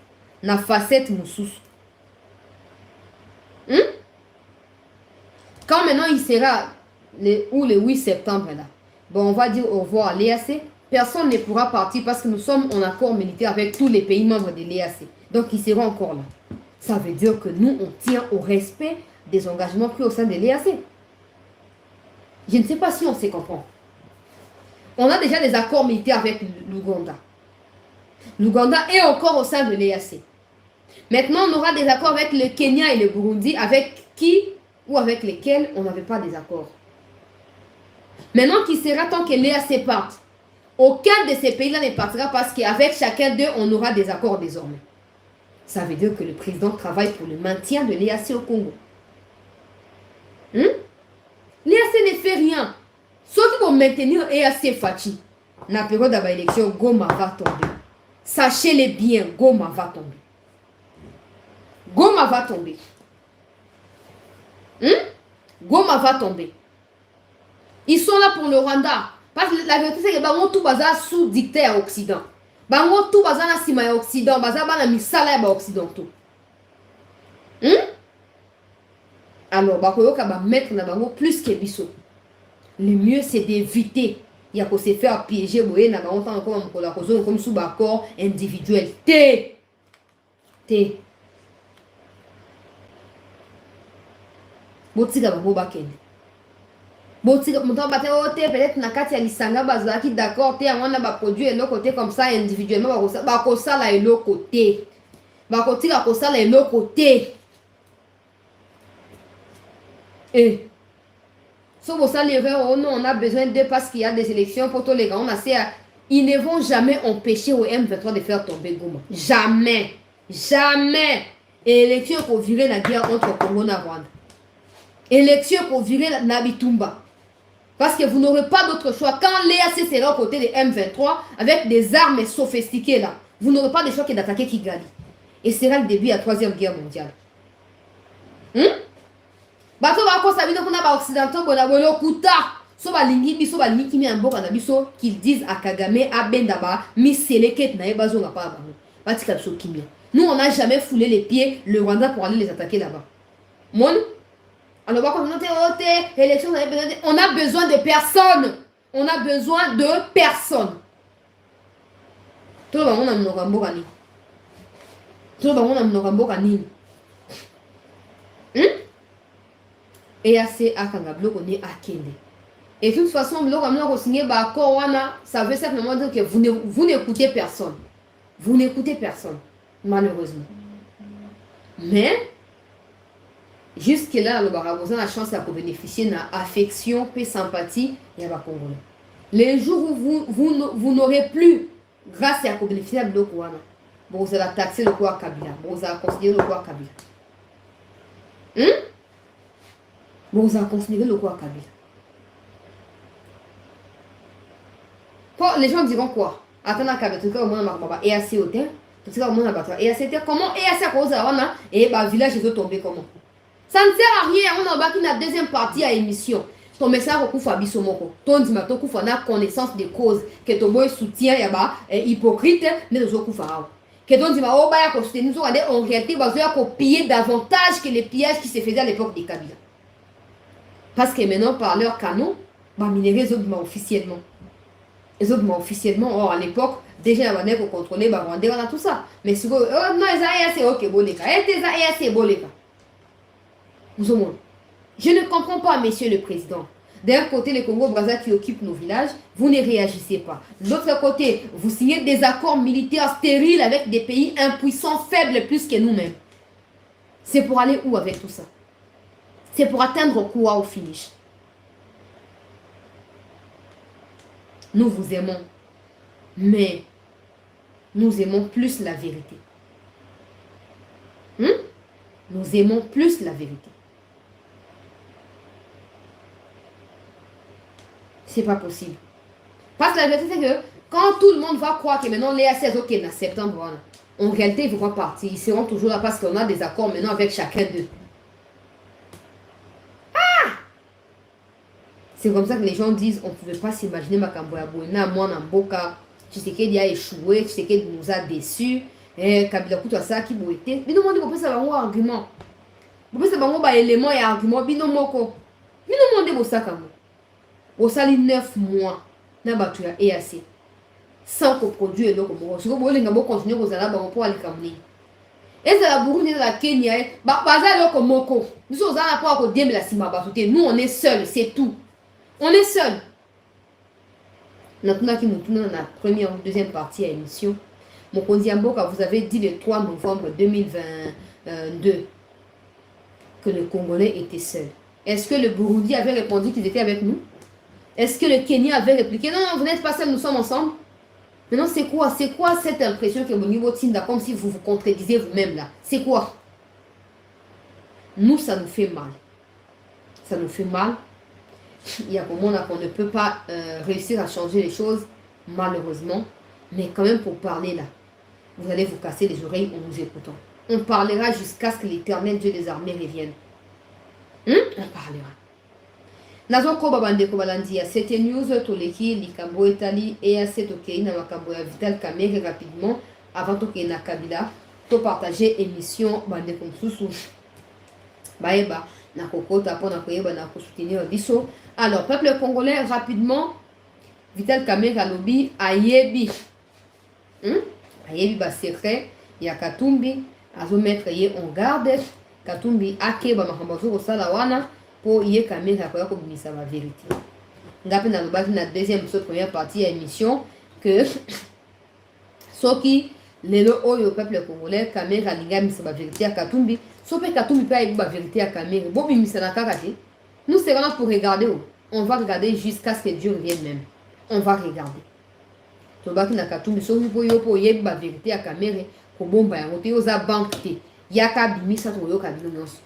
na facette mususu. Quand maintenant il sera le 8 septembre là, bon, on va dire au revoir à l'EAC, personne ne pourra partir parce que nous sommes en accord militaire avec tous les pays membres de l'EAC. Donc ils seront encore là. Ça veut dire que nous, on tient au respect des engagements pris au sein de l'EAC. Je ne sais pas si on se comprend. On a déjà des accords militaires avec l'Ouganda. L'Ouganda est encore au sein de l'EAC. Maintenant, on aura des accords avec le Kenya et le Burundi, avec qui ou avec lesquels on n'avait pas des accords. Maintenant, qui sera tant que l'EAC parte? Aucun de ces pays-là ne partira parce qu'avec chacun d'eux, on aura des accords désormais. Ça veut dire que le président travaille pour le maintien de l'EAC au Congo. L'EAC ne fait rien. Ceux qui vont maintenir l'EAC Fachi, dans la période d'élection, Goma va tomber. Sachez-le bien, Goma va tomber. Goma va tomber. Goma va tomber. Ils sont là pour le Rwanda. Parce que la vérité, c'est que bango tout bazar sous dicté à Occident. Bango tout bazar na sima ya Occident. Bazar bana misala ya ba Occidentaux. Alors, bakoyoka ba mettre na bango plus que biso. Le mieux, c'est d'éviter. Il y a qu'on se faire piéger. Boye na bango tant comme sous accord individuel. T. Botika bango bakende. Botika montant baté peut-être na kati ya lisanga bazaki d'accord te on a ba produit et côté comme ça individuellement ba ko sala et l'autre côté. Ba ko tika ko sala et l'autre côté. Et so vous savez oh non on a besoin de parce qu'il y a des élections pour tous les gars on a ils ne vont jamais empêcher au M23 de faire tomber Goma. Jamais. Élection pour virer la guerre entre Congo et Rwanda. Élection pour virer Nabitumba. Parce que vous n'aurez pas d'autre choix. Quand l'EAC sera aux côtés des M23, avec des armes sophistiquées là, vous n'aurez pas de choix que d'attaquer Kigali. Et ce sera le début de la 3e guerre mondiale. Bato ba ko sabino kuna ba occidentaux bona bolo kuta. So ba lingi biso ba lingi kimi amboka na biso qu'ils disent à Kagame à Bendaba mi seleket na ebazo nga pa ba. Batika biso kimia. Nous on n'a jamais foulé les pieds le Rwanda pour aller les attaquer là-bas. Mon alors, on a besoin de personne. On a besoin de personne. Tout le monde a et assez à Kangablo, on est à Kende. Et de toute façon, ça veut simplement dire que vous n'écoutez personne. Vous n'écoutez personne, malheureusement. Mais jusque-là, le Barabosan a la chance de bénéficier de l'affection et sympathie. Les jours où vous n'aurez plus grâce à ko bénéficier de l'eau bon vous allez taxer le quoi Kabila bon vous allez considérer le quoi Kabila bon vous allez considérer le quoi Kabila quoi les gens diront quoi attends Kabila tu au moins ma et assez hauteur tu au moins battre et assez comment et assez cause on et bah village est tombé comment ça ne sert à rien on a battu la deuxième partie à émission ton message au kufa bisomoko ton dimato kufa na connaissance des causes que ton boy soutient ya ba hypocrite mais le kufa que ton dima o ba ya ko soutenir nous en réalité ba ya ko piller davantage que les pillages qui se faisaient à l'époque des Kabila parce que maintenant par leur canon ba minerais les autres officiellement or à l'époque déjà on a contrôler ba Rwanda on a tout ça mais si non ça c'est OK boleka et ça c'est boleka vous au monde. Je ne comprends pas, monsieur le président. D'un côté, le Congo-Brazza qui occupe nos villages, vous ne réagissez pas. De l'autre côté, vous signez des accords militaires stériles avec des pays impuissants, faibles plus que nous-mêmes. C'est pour aller où avec tout ça? C'est pour atteindre quoi au finish? Nous vous aimons, mais nous aimons plus la vérité. Nous aimons plus la vérité. C'est pas possible. Parce que la vérité, c'est que quand tout le monde va croire que maintenant les A16, ok, en septembre, en réalité, ils ne vont pas partir. Ils seront toujours là parce qu'on a des accords maintenant avec chacun d'eux. C'est comme ça que les gens disent on ne pouvait pas s'imaginer Makambo ya Boina, moi, Namboka, Tshisekedi a échoué, Tshisekedi nous a déçus, Kabila Kutu ça qui a été. Mais nous, on dit qu'on peut savoir un argument. On peut savoir un élément et argument. Bino Moko. Bino Monde Bossa Kambo. Au sali 9 mois, na batu ya EAC. Sans qu'on produise le Congo. Si vous voulez continuer aux Arabes pour aller Cameroun. Et ça la Burundi, la Kenya, bah le Komoko. Nous sommes à la fois de la Simaba. Nous on est seuls, c'est tout. On est seuls. Maintenant qui nous tourne dans la première ou deuxième partie à l'émission, Mokonzi Mboka, vous avez dit le 3 novembre 2022 que le Congolais était seul. Est-ce que le Burundi avait répondu qu'ils étaient avec nous? Est-ce que le Kenya avait répliqué non, vous n'êtes pas seuls, nous sommes ensemble? Maintenant, c'est quoi cette impression que au niveau Tinda, comme si vous vous contredisez vous-même là? C'est quoi? Nous, ça nous fait mal. Ça nous fait mal. Il y a pour moi qu'on ne peut pas réussir à changer les choses, malheureusement. Mais quand même, pour parler là, vous allez vous casser les oreilles en nous écoutant. On parlera jusqu'à ce que l'Éternel Dieu des armées revienne. On parlera. Nazo ko babande ko balandi ya cette news toleki likambo etali et à cette ok na makambo ya Vital Kamerhe rapidement avant to ke na Kabila to partager émission bande comme susu baeba na kokota pona koyeba na ko soutenir biso. Alors peuple congolais rapidement Vital Kamerhe alobi ayebi ayebi ba secret ya Katumbi azo mettre ye en garde Katumbi akeba makambo zo sala wana pour y Kamerhe akoya ko bimisa la vérité. Ngapi na lobaki na deuxième première partie ya émission que soki lelo oyo peuple congolais Kamerhe alinga bimisa la vérité à Katumbi sope Katumbi pa yebi la vérité à Kamerhe bo bimisa na kaka te. Nous serons là pour regarder. On va regarder jusqu'à ce que Dieu revienne même. On va regarder. Tobaki na Katumbi soki po yo po yebi la vérité à Kamerhe ko bomba ya rote oza banque te yaka bimisa to yo kabino nyonso.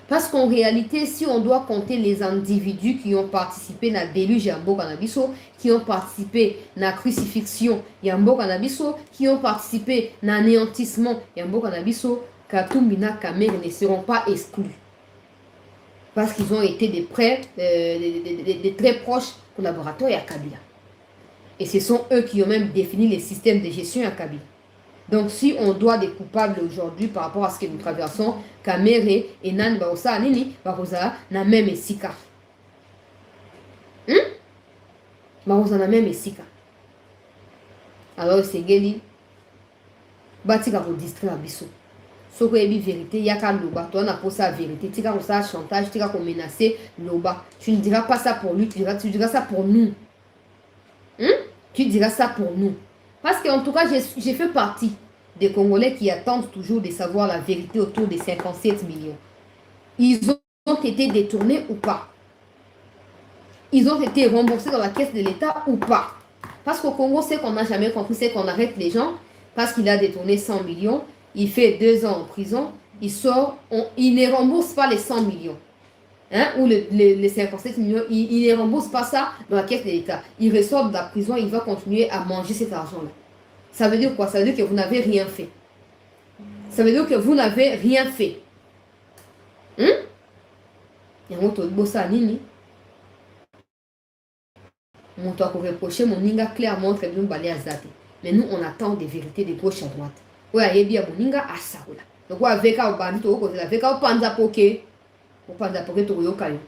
Parce qu'en réalité, si on doit compter les individus qui ont participé à la déluge Yambo Kanabiso, qui ont participé à la crucifixion Yambo Kanabiso, qui ont participé à l'anéantissement Yambo Kanabiso, Katumbi na Kamerhe ne seront pas exclus. Parce qu'ils ont été des très proches collaborateurs à Kabila. Et ce sont eux qui ont même défini les systèmes de gestion à Kabila. Donc, si on doit des coupables aujourd'hui par rapport à ce que nous traversons, Kamerhe et Nan Baosa Anini, Barosa na même esika. Barosa na même esika. Alors, c'est Geli, Batika pour distraire Bisso. Ce qui est la vérité, Yaka Loba, toi, on a pour ça la vérité. Tu as ça chantage, tu as menacer Loba. Tu ne diras pas ça pour lui, tu diras ça pour nous. Tu diras ça pour nous. Parce qu'en tout cas, j'ai fait partie des Congolais qui attendent toujours de savoir la vérité autour des 57 millions. Ils ont été détournés ou pas? Ils ont été remboursés dans la caisse de l'État ou pas? Parce qu'au Congo, c'est qu'on n'a jamais compris, c'est qu'on arrête les gens parce qu'il a détourné 100 millions. Il fait 2 ans en prison. Il sort, il ne rembourse pas les 100 millions. Hein, ou les 57 millions, il ne rembourse pas ça dans la caisse de l'État. Il ressort de la prison, il va continuer à manger cet argent-là. Ça veut dire quoi? Ça veut dire que vous n'avez rien fait. Ça veut dire que vous n'avez rien fait. Hein? Mon toit pour reprocher mon ninga clairement très bien balé à zate. Mais nous, on attend des vérités de gauche à droite. Ouais, ayebi ya moninga asaola. Donc, avec un bandit, au côté, avec un panza poké. Au panza poké, to yo kayo.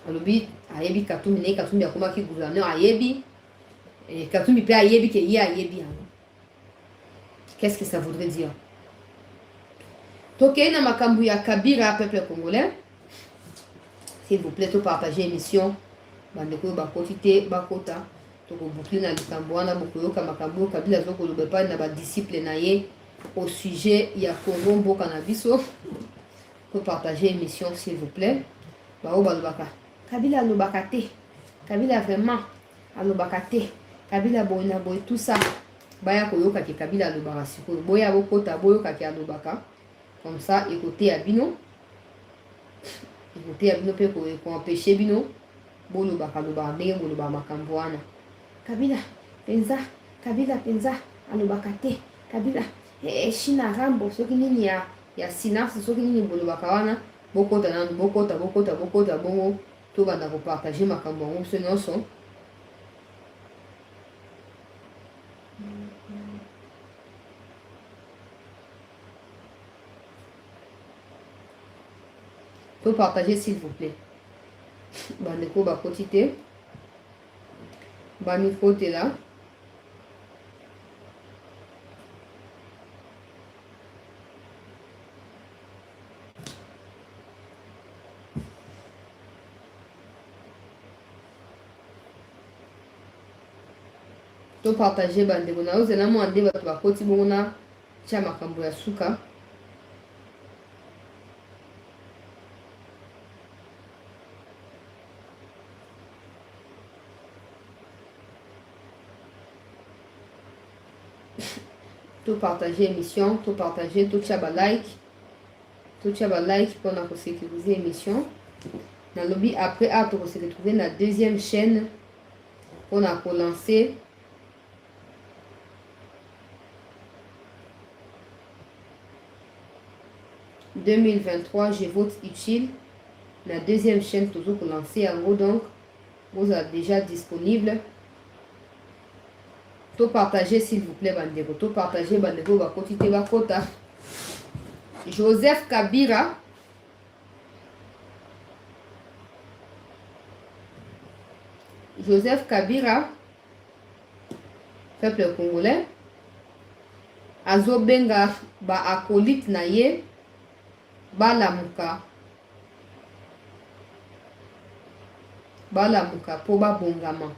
Alobi, ayebi katumbi ne katumbi akoma ki gouverneur ayebi. Et katumbi pe ayebi ke ye ayebi. Qu'est-ce que ça voudrait dire? Toké na makambu ya Kabila, peuple congolais. S'il vous plaît, to partager l'émission. Bandeko bakotite bakota. Toko boucler na likambo wana bokoyoka makambu Kabila zokoloba pa na ba disciple na ye au sujet ya Congo mboka na biso. Pour partager l'émission s'il vous plaît. Bao balobaka. Kabila alobaka te. Kabila vraiment alobaka te. Kabila boina boy tout ça. Baya koyoka ke Kabila alobaka siko. Boya bokota boyoka ke alobaka. Comme ça écoutez à bino. Écoutez à bino pe ko empêcher bino. Bolobaka lobaka ndenge bolobaka makambo wana. Kabila penza, Kabila penza alobaka te. Kabila China rambo soki nini ya synapse soki nini bolobaka wana bokota nanu bokota bongo to banda ko partager makambo ngo se nyonso. To partager s'il vous plaît. Bandeko bakotite. Bani côté là. To partager bandeko na ozela mwande bato bakoti bongo na tia makambo ya suka. To partager l'émission, to partager, to tia ba like pour nous sécuriser l'émission. Dans le lobby après, on se retrouver dans la deuxième chaîne pour nous lancer. « 2023, je vote utile. » La deuxième chaîne toujours pour lancer en gros donc vous êtes déjà disponible. To partager s'il vous plaît bandeko. To partager bandeko bakotite bakota. Joseph Kabila. Joseph Kabila, peuple congolais. Azobenga ba acolyte na ye balamuka po babongama.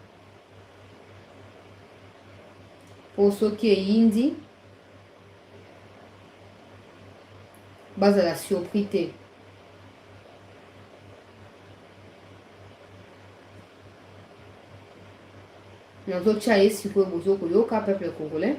Po soki eyindi bazala surpris te. Nazotia ye sikoyo bozokoyoka peuple congolais.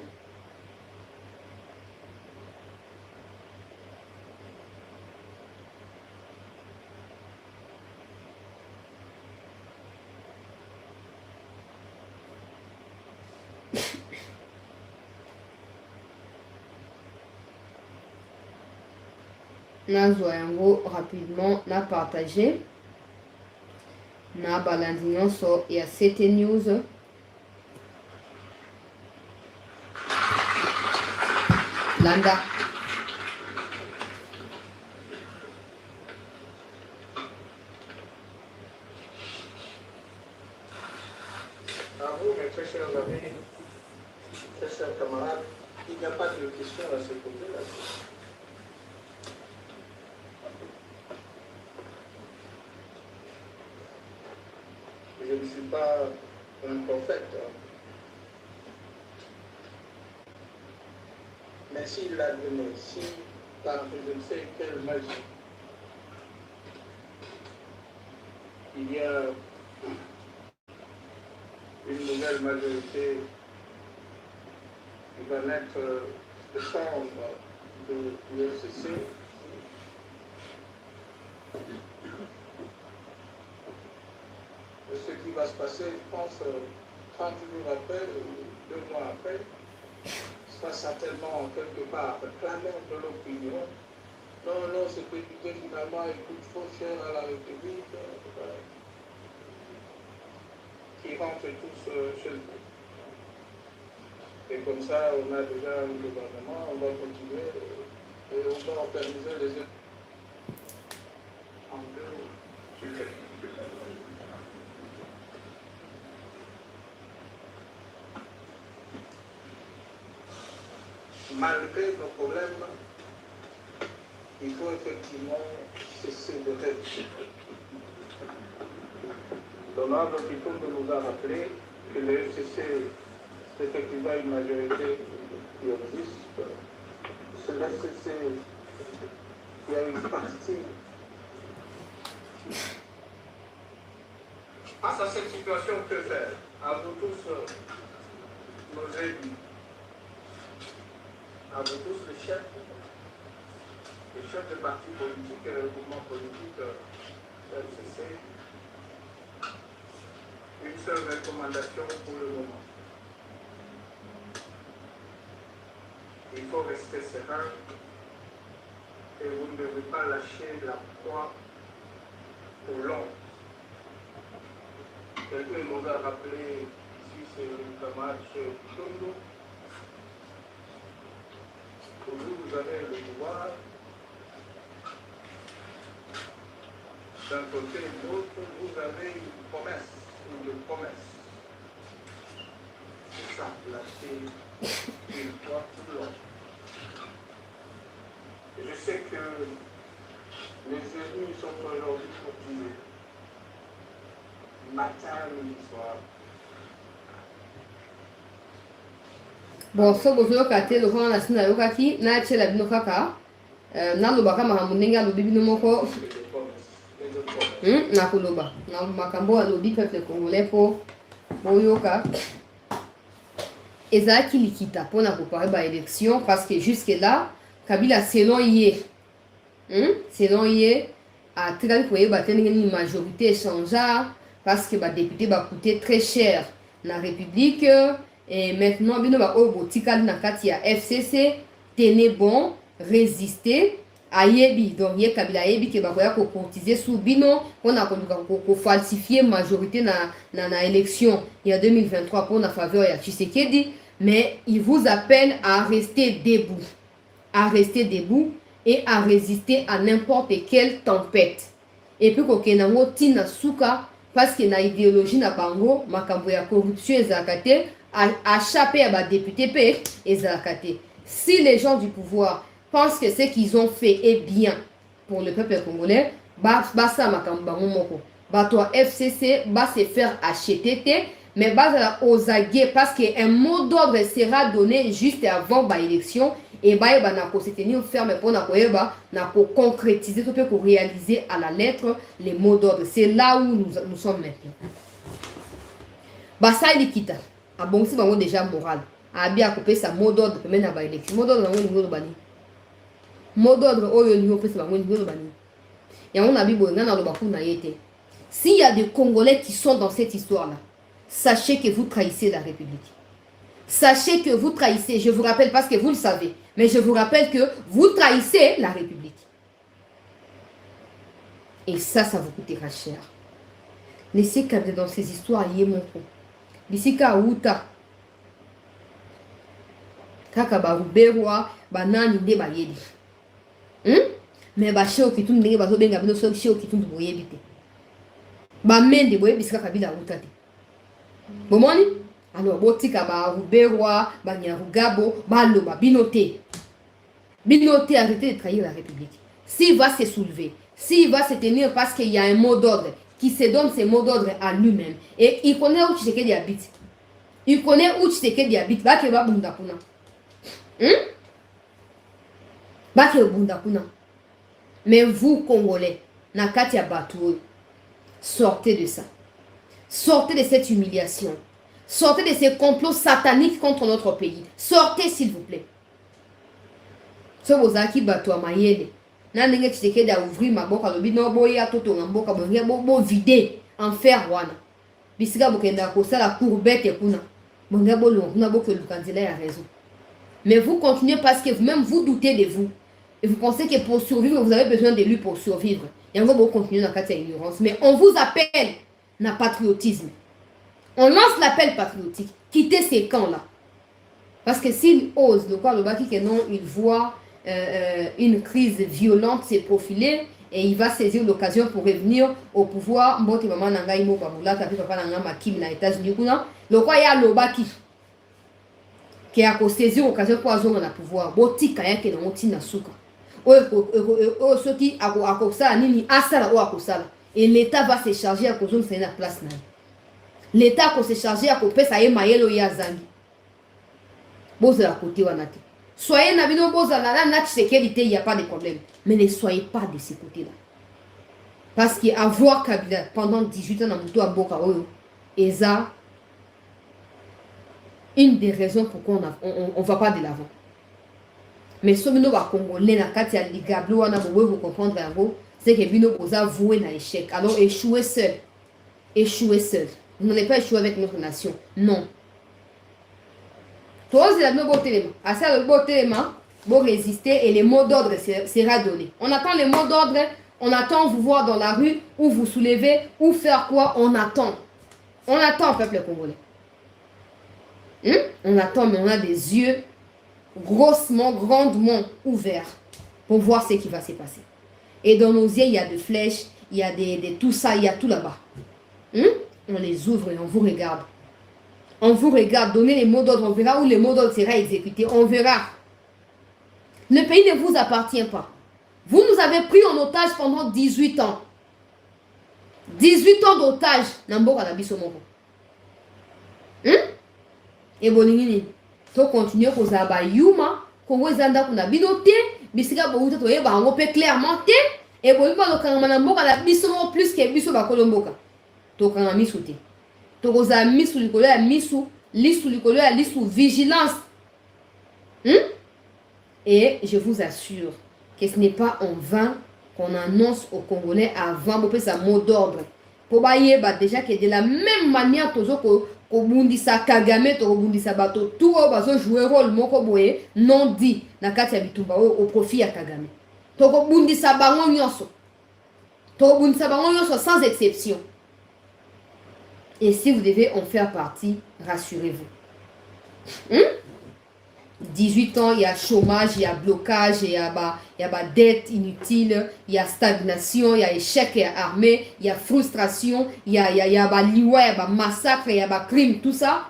Nazwa yango rapidement na partager na balandi nyonso ya CT News. Landa à vous, mes très chers amis, très chers camarades, il n'y a pas de question à ce côté-là. Je ne suis pas un prophète. Mais s'il l'a donné, si par je ne sais quelle magie, il y a une nouvelle majorité qui va naître de chambre de l'UFCC. Ce qui va se passer, je pense, 30 jours après, ou 2 mois après, sera certainement quelque part clameur de l'opinion. Non, non, ce député finalement il coûte trop cher à la République, qui rentrent tous chez eux. Et comme ça, on a déjà un gouvernement, on va continuer et on va organiser les élections en deux sujets. Malgré nos problèmes, il faut effectivement cesser de rêver. L'honorable Kitundu nous a rappelé que le FCC, c'est effectivement une majorité qui existe. C'est le FCC qui a une partie. Face à cette situation, que faire? À vous tous, nos élus, à vous tous les chefs de partis politiques et le mouvement politique FCC, une seule recommandation pour le moment. Il faut rester serein et vous ne devez pas lâcher la proie au long. Quelqu'un nous a rappelé, ici c'est le camarade Kitundu, vous avez le pouvoir. D'un côté et de l'autre, vous avez une promesse, une promesse. C'est ça, lâcher une fois tout long. Je sais que les élus sont aujourd'hui motivés. Matin, midi, soir. Bon, so bozo kate lo hona sina yo kaki na chela bino kaka na lo baka mahamunenga lo bibi no moko na kuloba na makambo lo bi peuple congolais po boyoka ezaki likita pona préparer ba élection parce que jusque là Kabila selon yé a tikali koyeba tendenge ni majorité échangea parce que ba député ba coûter très cher la République. Et maintenant, bino ba obo tikali na kati ya FCC tenez bon résister ayebi donc ye Kabila ayebi ke bakoya ko cotiser sous bino on a ko falsifier majorité na élection il y a 2023 pour la faveur ya Tshisekedi, mais il vous appelle à rester debout et à résister à n'importe quelle tempête. Et puis ko kenango tina suka parce que na idéologie na bango makambo ya corruption ezakate à chaper à député P et Zakate. Si les gens du pouvoir pensent que ce qu'ils ont fait est bien pour le peuple congolais, ça makamba momoko. Toi FCC va se faire acheter mais va aux aguets parce qu'un mot d'ordre sera donné juste avant l'élection et va se tenir ferme pour concrétiser tout pour réaliser à la lettre les mots d'ordre. C'est là où nous sommes maintenant. Ça il quitte. Ah bon, si bango déjà moral. A bien couper sa mot d'ordre pour mener à l'élection. Mot d'ordre bango niveau de bani. Mot d'ordre oyo niveau pour bango niveau de bani. Et on a vu bon na lobaku na yete. S'il y a des Congolais qui sont dans cette histoire-là, sachez que vous trahissez la République. Sachez que vous trahissez, je vous rappelle parce que vous le savez, mais je vous rappelle que vous trahissez la République. Et ça vous coûtera cher. Laissez Kabila dans ces histoires yé mon coup. Bisika uta kaka ba ruberwa banani nde ba yedi mais ba sheo kitundu ndenge bazo benga bino so sheo kitundu boyebi te ba mende boyebi bisika Kabila uta te bomoni alors botika ba ruberwa ba nyarugabo baloba binoté arrêtez de trahir la République. S'il va se soulever, s'il va se tenir parce qu'il y a un mot d'ordre qui se donne ses mots d'ordre à lui-même. Et il connaît où Tshisekedi habite. Il connaît où Tshisekedi habite. Bakeba Bundakuna. Bakeba Bundakuna. Mais vous, Congolais, Nakatia Batou, sortez de ça. Sortez de cette humiliation. Sortez de ces complots sataniques contre notre pays. Sortez, s'il vous plaît. Ce bozaki bato mayele. Na ndenge Tshisekedi a ouvrir maboka lobi no boya toto ngamboka bo vider enfer wana. Bisika bokenda ko sala courbette kuna. Bonga bo longuna bo que le candidat a raison. Mais vous continuez parce que vous-même vous doutez de vous. Et vous pensez que pour survivre, vous avez besoin de lui pour survivre. Et on va continuer dans cette ignorance. Mais on vous appelle na patriotisme. On lance l'appel patriotique. Quittez ces camps-là. Parce que s'il ose, le quoi le baki que non, il voit une crise violente se profiler et il va saisir l'occasion pour revenir au pouvoir. Mbote maman nanga imo pamula tapi papa nanga makim na États-Unis kuna. Le quoi ya le baki qui a saisi l'occasion pour avoir le pouvoir. Boti kaya ke no tina suka. O soti akosala nini asala o akosala. Et l'État va se charger à cause de la place. L'État va se charger à cause de ça. Soyez nabino bozala na sécurité, il n'y a pas de problème. Mais ne soyez pas de ce côté-là. Parce qu'avoir Kabila pendant 18 ans dans Moutou à Boka, et ça, une des raisons pourquoi on ne va pas de l'avant. Mais si nous va Congolais, vous comprendre, c'est que Bino Boza voué dans l'échec. Alors échouez seul. Échouez seul. Vous n'allez pas échouer avec notre nation. Non. Toi, c'est le beau téléma. À ça, le beau téléma, vous résister et les mots d'ordre sera donné. On attend les mots d'ordre, on attend vous voir dans la rue, ou vous soulever, ou faire quoi, on attend. On attend, peuple congolais. On attend, mais on a des yeux grossement, grandement ouverts pour voir ce qui va se passer. Et dans nos yeux, il y a des flèches, il y a tout ça, il y a tout là-bas. On les ouvre et on vous regarde. On vous regarde, donnez les mots d'ordre, on verra où les mots d'ordre seront exécutés. On verra. Le pays ne vous appartient pas. Vous nous avez pris en otage pendant 18 ans. 18 ans d'otage. Nambo Kanabiso Moko. Et bonini. To continuer ko zaba yuma. Kongo zanda kuna binote. Bisika bouta to yeba on peut clairement te. Et bonima lo kanga nambo Kanabiso plus que biso ba kolomboka. To kanga misute. Tokoza misu likolo ya misu, lisu likolo ya lisu, vigilance. Et je vous assure que ce n'est pas en vain qu'on annonce aux Congolais avant de faire mot d'ordre. Pour bailler déjà que de la même manière tozo ko bundisa Kagame to bundisa bato tout bazo jouer rôle moko boye non dit na kati ya bitumba au profit ya Kagame. To ko bundisa bango nyonso. To bundisa bango nyonso sans exception. Et si vous devez en faire partie, rassurez-vous. 18 ans, il y a chômage, il y a blocage, il y a dette inutile, il y a stagnation, il y a échec, il y a armée, il y a frustration, il y a liwa, il y a massacre, il y a crime, tout ça.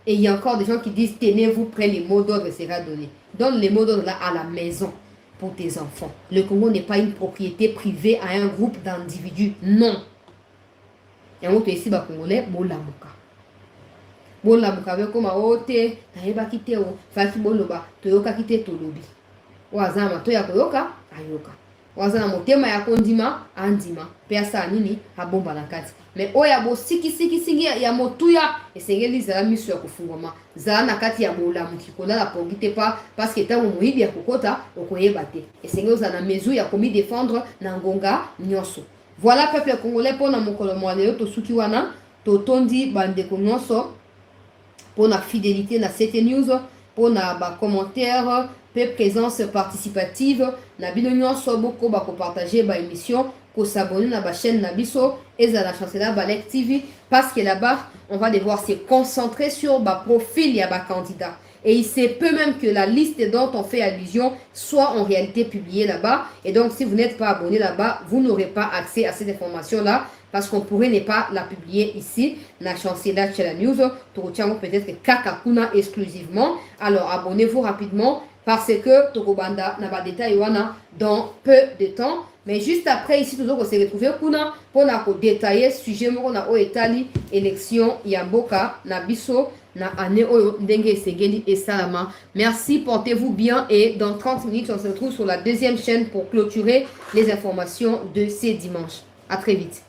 Et il y a encore des gens qui disent, tenez-vous près, les mots d'ordre sera donné. Donne les mots d'ordre là à la maison pour tes enfants. Le Congo n'est pas une propriété privée à un groupe d'individus. Non. Et on te ici ba congolais bolamuka. Bolamuka be koma ote tayeba kite o faki boloba toyoka kite tolobi. Wazama to ya koyoka ayoka. Wazana motema ya kondima andima. Pesa nini abomba na kati. Mais oya bo siki singi ya motuya esengeli zala misu ya kufungoma. Zala na kati ya bolamuki kola la pongite pas parce que tango moyibi ya kokota okoyeba te. Esengeli za na mezu ya komi défendre na ngonga nyonso. Voilà peuple congolais pour na mokolo mwanelo to suki wana to tondi bandeko nyonso pour na fidélité na cette news pour na ba commentaire pe présence participative na bino nyonso boko ba ko partager ba émission ko s'abonner na ba chaîne na biso et za la chancelière Balek TV parce que là-bas on va devoir se concentrer sur ba profil ya ba candidat. Et il se peut même que la liste dont on fait allusion soit en réalité publiée là-bas. Et donc, si vous n'êtes pas abonné là-bas, vous n'aurez pas accès à cette information-là parce qu'on pourrait ne pas la publier ici. La chancelière chez la news, peut-être Kakakuna exclusivement. Alors, abonnez-vous rapidement parce que Tokobanda n'a pas de détail dans peu de temps. Mais juste après, ici, toujours, on s'est retrouvé pour détailler sujet au Italie, élection, Yamboka, Nabiso, na année ndenge segeli et salama. Merci, portez-vous bien et dans 30 minutes, on se retrouve sur la deuxième chaîne pour clôturer les informations de ces dimanches. À très vite.